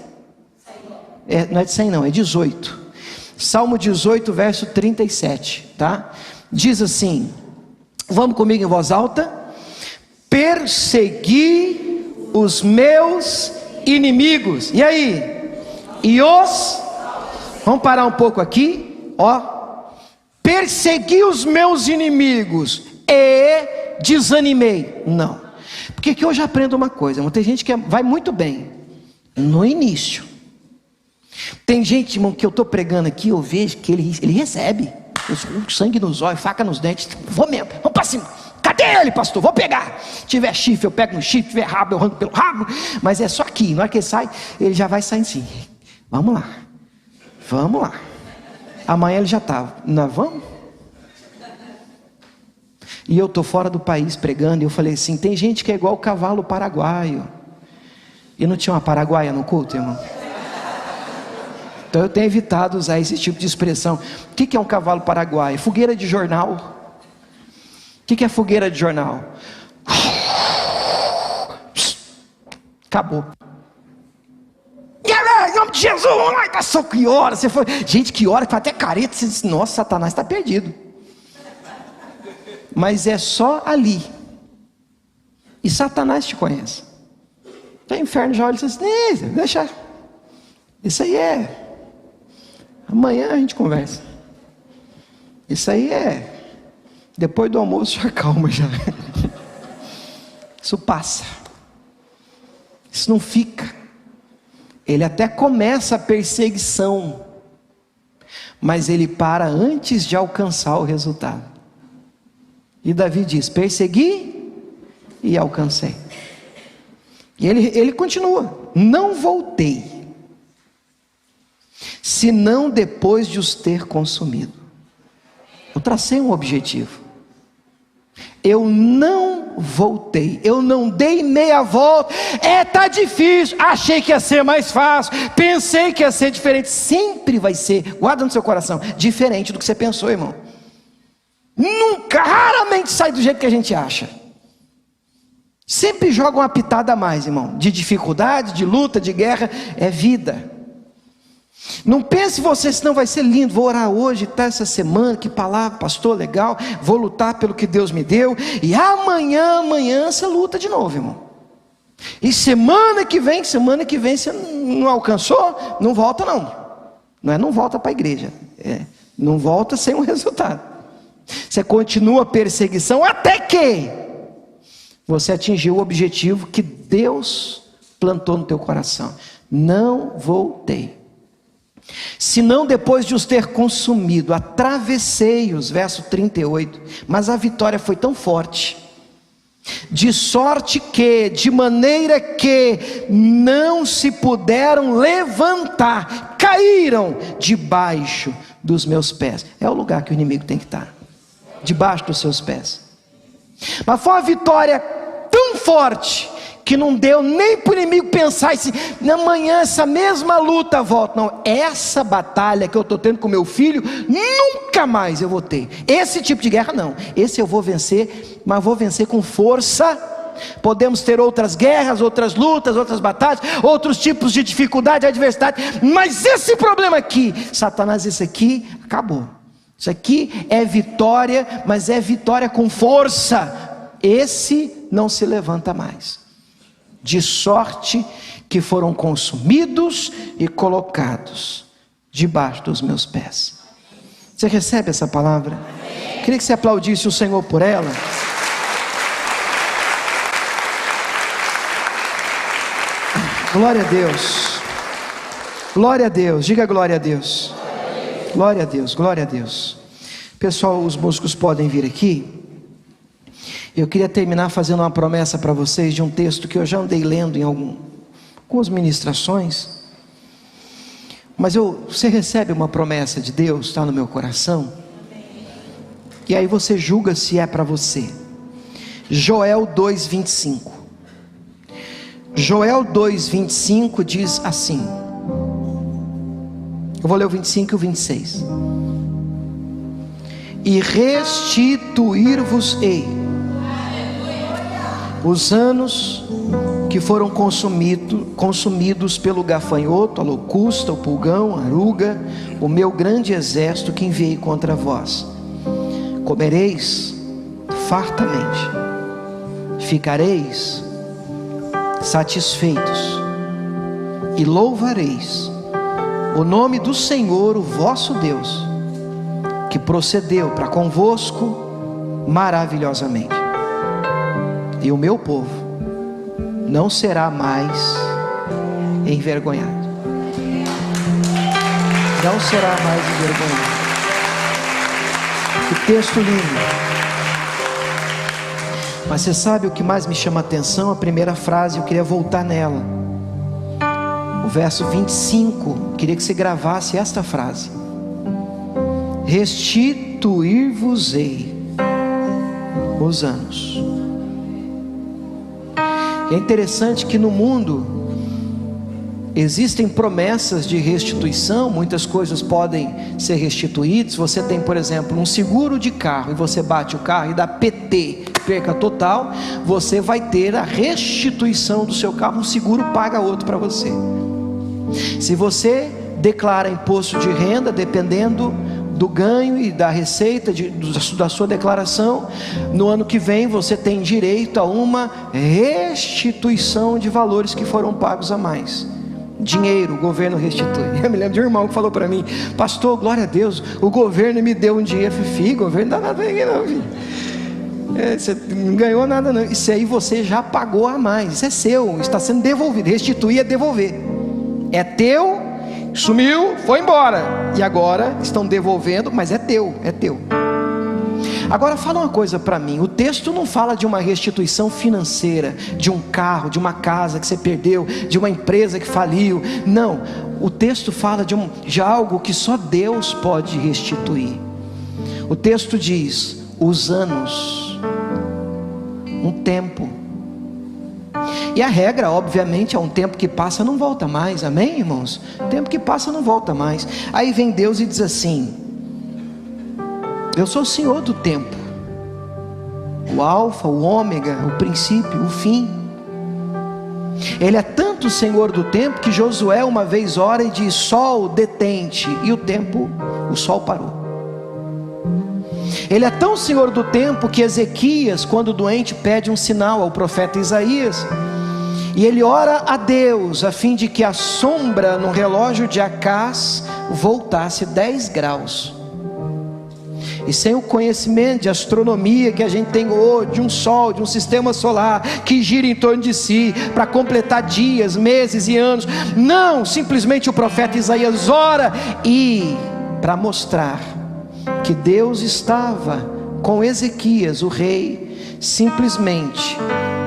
Speaker 1: Não é de 100 não, é 18, Salmo 18, verso 37, tá? Diz assim, vamos comigo em voz alta: persegui os meus inimigos. E aí? Vamos parar um pouco aqui, ó. Persegui os meus inimigos e desanimei. Não, porque aqui eu já aprendo uma coisa: tem gente que vai muito bem no início. Tem gente, irmão, que eu estou pregando aqui, eu vejo que ele recebe sangue nos olhos, faca nos dentes. Vou mesmo, vamos para cima. Cadê ele, pastor? Vou pegar. Se tiver chifre, eu pego no chifre. Se tiver rabo, eu arranco pelo rabo. Mas é só aqui, na hora que ele sai, ele já vai sair assim. Vamos lá, vamos lá. Amanhã ele já está. Nós vamos? E eu estou fora do país pregando, e eu falei assim: tem gente que é igual o cavalo paraguaio. E não tinha uma paraguaia no culto, irmão? Então eu tenho evitado usar esse tipo de expressão. O que é um cavalo paraguaio? Fogueira de jornal. O que é fogueira de jornal? Acabou. Em nome de Jesus, ai, passou que hora. Você foi, gente, que hora, que foi até careta. Você disse: nossa, Satanás está perdido. Mas é só ali. E Satanás te conhece. O inferno já olha e diz assim: deixa. Isso aí é. Amanhã a gente conversa. Isso aí é. Depois do almoço já calma já. Isso passa, isso não fica. Ele até começa a perseguição, mas ele para antes de alcançar o resultado. E Davi diz: persegui e alcancei. E ele continua: não voltei, senão depois de os ter consumido. Eu tracei um objetivo. Eu não voltei, eu não dei meia volta. Tá difícil, achei que ia ser mais fácil, pensei que ia ser diferente. Sempre vai ser, guarda no seu coração, diferente do que você pensou, irmão. Nunca, raramente sai do jeito que a gente acha. Sempre joga uma pitada a mais, irmão, de dificuldade, de luta, de guerra. É vida. Não pense você, senão vai ser lindo, vou orar hoje, tá, essa semana, que palavra, pastor, legal, vou lutar pelo que Deus me deu, e amanhã você luta de novo, irmão. E semana que vem você não alcançou, não volta não volta para a igreja, não volta sem um resultado. Você continua a perseguição até que você atingiu o objetivo que Deus plantou no teu coração. Não voltei, senão depois de os ter consumido, atravessei-os, verso 38, mas a vitória foi tão forte, de sorte que, de maneira que não se puderam levantar, caíram debaixo dos meus pés. É o lugar que o inimigo tem que estar, debaixo dos seus pés. Mas foi uma vitória tão forte que não deu nem para o inimigo pensar assim: amanhã essa mesma luta volta. Não, essa batalha que eu estou tendo com meu filho, nunca mais eu vou ter. Esse tipo de guerra não, esse eu vou vencer, mas vou vencer com força. Podemos ter outras guerras, outras lutas, outras batalhas, outros tipos de dificuldade, adversidade, mas esse problema aqui, Satanás, esse aqui, acabou. Isso aqui é vitória, mas é vitória com força. Esse não se levanta mais. De sorte que foram consumidos e colocados debaixo dos meus pés. Você recebe essa palavra? Amém. Queria que você aplaudisse o Senhor por ela. Glória a Deus. Glória a Deus. Diga glória a Deus. Glória a Deus. Glória a Deus. Pessoal, os músicos podem vir aqui. Eu queria terminar fazendo uma promessa para vocês de um texto que eu já andei lendo em algumas ministrações. Mas você recebe uma promessa de Deus, está no meu coração. E aí você julga se é para você. Joel 2:25. Joel 2:25 diz assim. Eu vou ler o 25 e o 26. E restituir-vos-ei os anos que foram consumidos pelo gafanhoto, a locusta, o pulgão, a aruga, o meu grande exército que enviei contra vós. Comereis fartamente, ficareis satisfeitos e louvareis o nome do Senhor, o vosso Deus, que procedeu para convosco maravilhosamente. E o meu povo não será mais envergonhado. Não será mais envergonhado. Que texto lindo. Mas você sabe o que mais me chama a atenção? A primeira frase, eu queria voltar nela. O verso 25, queria que você gravasse esta frase: restituir-vos-ei os anos. E é interessante que no mundo existem promessas de restituição, muitas coisas podem ser restituídas. Você tem, por exemplo, um seguro de carro e você bate o carro e dá PT, perca total, você vai ter a restituição do seu carro, o seguro paga outro para você. Se você declara imposto de renda, dependendo do ganho e da receita da sua declaração, no ano que vem você tem direito a uma restituição de valores que foram pagos a mais. Dinheiro, o governo restitui. Eu me lembro de um irmão que falou para mim: pastor, glória a Deus, o governo me deu um dinheiro. Eu falei: filho, o governo não dá nada aqui não, filho. Você não ganhou nada não. Isso aí você já pagou a mais. Isso é seu, está sendo devolvido. Restituir é devolver. É teu, sumiu, foi embora. E agora estão devolvendo, mas é teu, é teu. Agora fala uma coisa para mim. O texto não fala de uma restituição financeira, de um carro, de uma casa que você perdeu, de uma empresa que faliu. Não, o texto fala de algo que só Deus pode restituir. O texto diz: os anos, um tempo. E a regra, obviamente, é um tempo que passa não volta mais. Amém, irmãos? Tempo que passa não volta mais. Aí vem Deus e diz assim: eu sou o Senhor do tempo, o alfa, o ômega, o princípio, o fim. Ele é tanto o Senhor do tempo que Josué uma vez ora e diz: sol, detente. E o sol parou. Ele é tão Senhor do tempo que Ezequias, quando doente, pede um sinal ao profeta Isaías, e ele ora a Deus a fim de que a sombra no relógio de Acás voltasse 10 graus. E sem o conhecimento de astronomia que a gente tem hoje, de um sol, de um sistema solar que gira em torno de si para completar dias, meses e anos, não, simplesmente o profeta Isaías ora, e para mostrar que Deus estava com Ezequias, o rei, simplesmente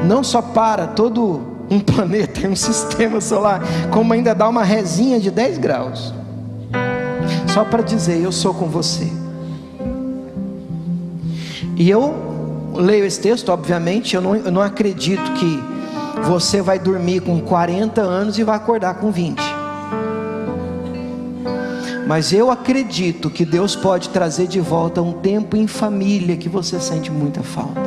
Speaker 1: não só para todo um planeta e um sistema solar, como ainda dá uma rezinha de 10 graus, só para dizer: eu sou com você. E eu leio esse texto, obviamente, eu não acredito que você vai dormir com 40 anos e vai acordar com 20. Mas eu acredito que Deus pode trazer de volta um tempo em família que você sente muita falta.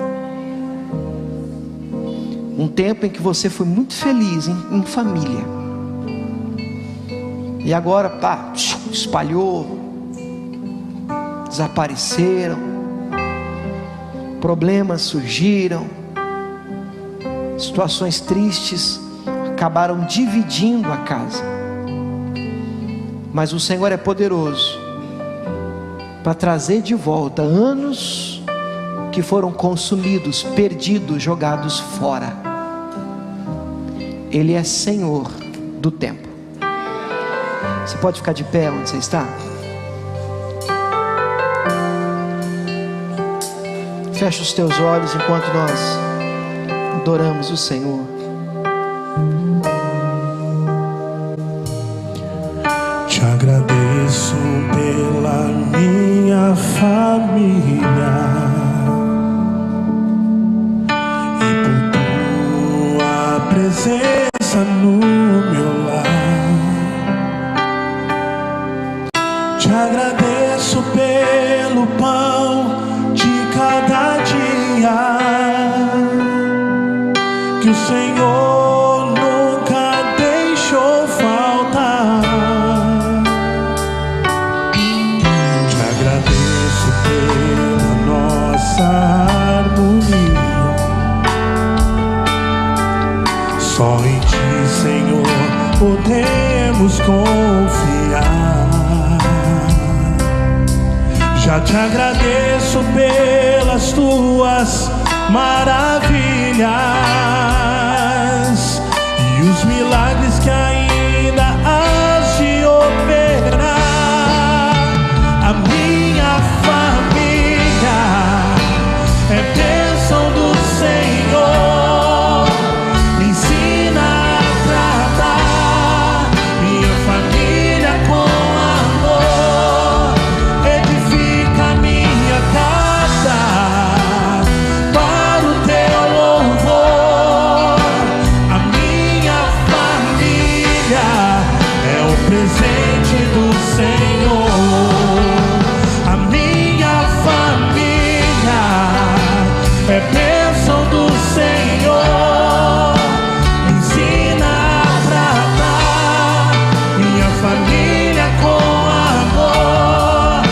Speaker 1: Um tempo em que você foi muito feliz em família. E agora, espalhou, desapareceram. Problemas surgiram, situações tristes acabaram dividindo a casa. Mas o Senhor é poderoso para trazer de volta anos que foram consumidos, perdidos, jogados fora. Ele é Senhor do tempo. Você pode ficar de pé onde você está? Fecha os teus olhos enquanto nós adoramos o Senhor.
Speaker 2: Te agradeço pela minha família e por tua presença no meu lar. Te agradeço pelo pão de cada dia que o Senhor nunca deixou faltar. Te agradeço pela nossa harmonia. Só em ti, Senhor, podemos confiar. Já te agradeço pelas tuas maravilhas e os milagres que ainda hás de operar. A minha família é bênção do Senhor. Me ensina a tratar minha família com amor. Edifica minha casa para o teu louvor. A minha família é o presente do Senhor. A minha família é bênção do Senhor. Me ensina a tratar minha família com amor.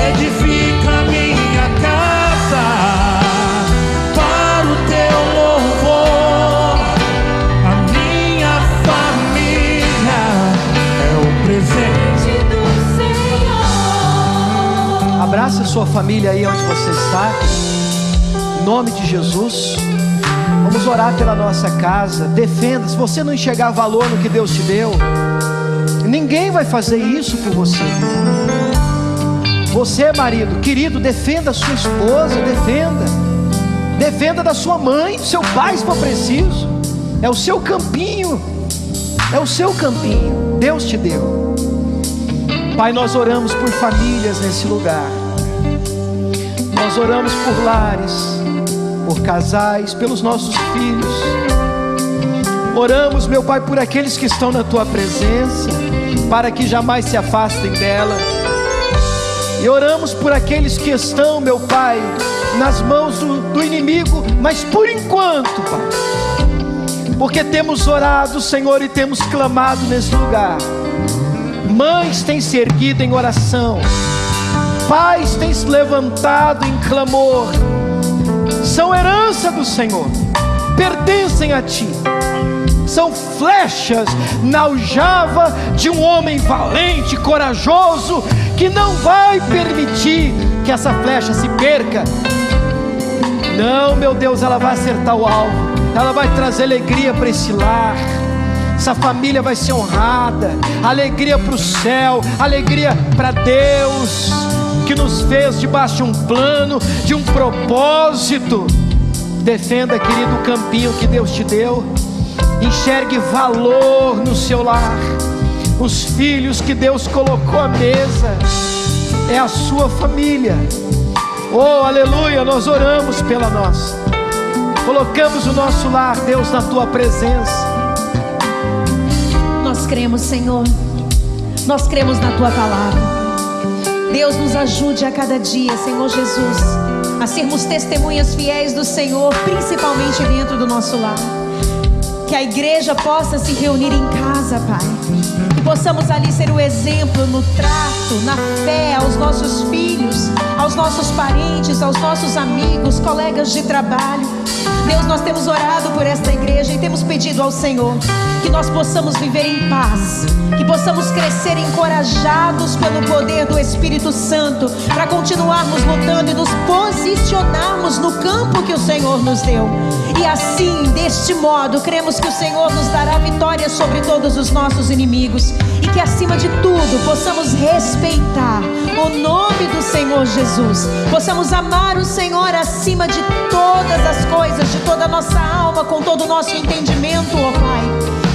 Speaker 2: Edifica minha casa para o teu louvor. A minha família é o presente do Senhor.
Speaker 1: Abraça a sua família aí onde você está. Em nome de Jesus, vamos orar pela nossa casa. Defenda. Se você não enxergar valor no que Deus te deu, ninguém vai fazer isso por você. Você, marido, querido, defenda a sua esposa. Defenda da sua mãe, do seu pai, se for preciso. É o seu campinho. Deus te deu. Pai, nós oramos por famílias nesse lugar. Nós oramos por lares, por casais, pelos nossos filhos. Oramos, meu Pai, por aqueles que estão na Tua presença, para que jamais se afastem dela. E oramos por aqueles que estão, meu Pai, nas mãos do inimigo, mas por enquanto, Pai, porque temos orado, Senhor, e temos clamado nesse lugar. Mães têm se erguido em oração, pais têm se levantado em clamor. São herança do Senhor, pertencem a Ti. São flechas na aljava de um homem valente, corajoso, que não vai permitir que essa flecha se perca. Não, meu Deus, ela vai acertar o alvo. Ela vai trazer alegria para esse lar. Essa família vai ser honrada. Alegria para o céu, alegria para Deus, que nos fez debaixo de um plano, de um propósito. Defenda, querido, o campinho que Deus te deu. Enxergue valor no seu lar. Os filhos que Deus colocou à mesa é a sua família. Oh, aleluia, nós oramos pela nossa. Colocamos o nosso lar, Deus, na Tua presença.
Speaker 3: Nós cremos, Senhor. Nós cremos na Tua palavra. Deus, nos ajude a cada dia, Senhor Jesus, a sermos testemunhas fiéis do Senhor, principalmente dentro do nosso lar. Que a igreja possa se reunir em casa, Pai. Que possamos ali ser o exemplo no trato, na fé, aos nossos filhos, aos nossos parentes, aos nossos amigos, colegas de trabalho. Deus, nós temos orado por esta igreja e temos pedido ao Senhor que nós possamos viver em paz, que possamos crescer encorajados pelo poder do Espírito Santo, para continuarmos lutando e nos posicionarmos no campo que o Senhor nos deu. E assim, deste modo, cremos que o Senhor nos dará vitória sobre todos os nossos inimigos, e que acima de tudo possamos respeitar o nome do Senhor Jesus, possamos amar o Senhor acima de todas as coisas, de toda a nossa alma, com todo o nosso entendimento, ó Pai,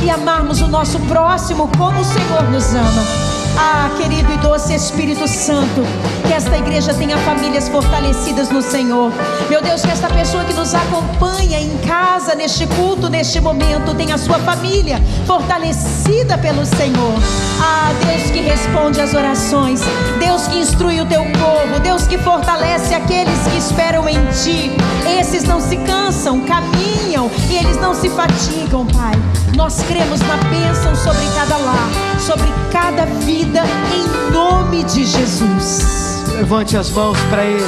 Speaker 3: e amarmos o nosso próximo como o Senhor nos ama. Ah, querido e doce Espírito Santo, que esta igreja tenha famílias fortalecidas no Senhor. Meu Deus, que esta pessoa que nos acompanha em casa, neste culto, neste momento, tenha a sua família fortalecida pelo Senhor. Ah, Deus que responde às orações, Deus que instrui o Teu povo, Deus que fortalece aqueles que esperam em Ti. Esses não se cansam, caminham e eles não se fatigam, Pai. Nós cremos na bênção sobre cada lar, sobre cada vida, em nome de Jesus.
Speaker 1: Levante as mãos para Ele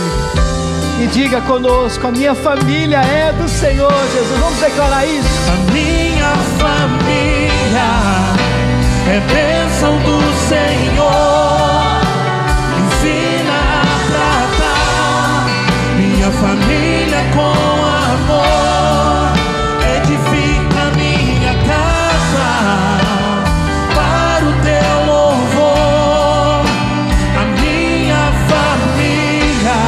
Speaker 1: e diga conosco: a minha família é do Senhor Jesus. Vamos declarar isso.
Speaker 2: A minha família é bênção do Senhor. Ensina a tratar minha família com amor. Edifica minha casa para o Teu louvor. A minha família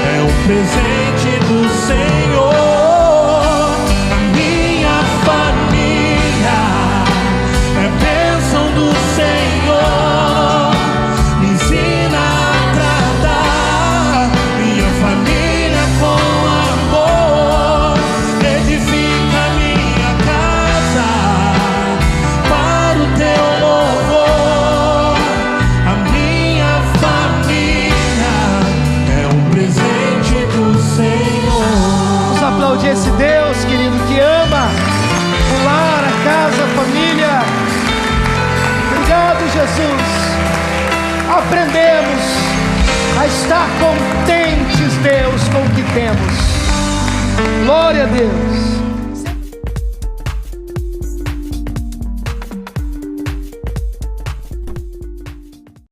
Speaker 2: é o presente do Senhor. A minha família é bênção do Senhor. Me ensina a tratar minha família com amor. Edifica minha casa para o Teu louvor. A minha família é um presente do Senhor.
Speaker 1: Vamos aplaudir esse Deus, querido, que ama o lar, a casa, a família. Obrigado, Jesus. Aprendemos a estar contentes, Deus, com o que temos. Glória a Deus.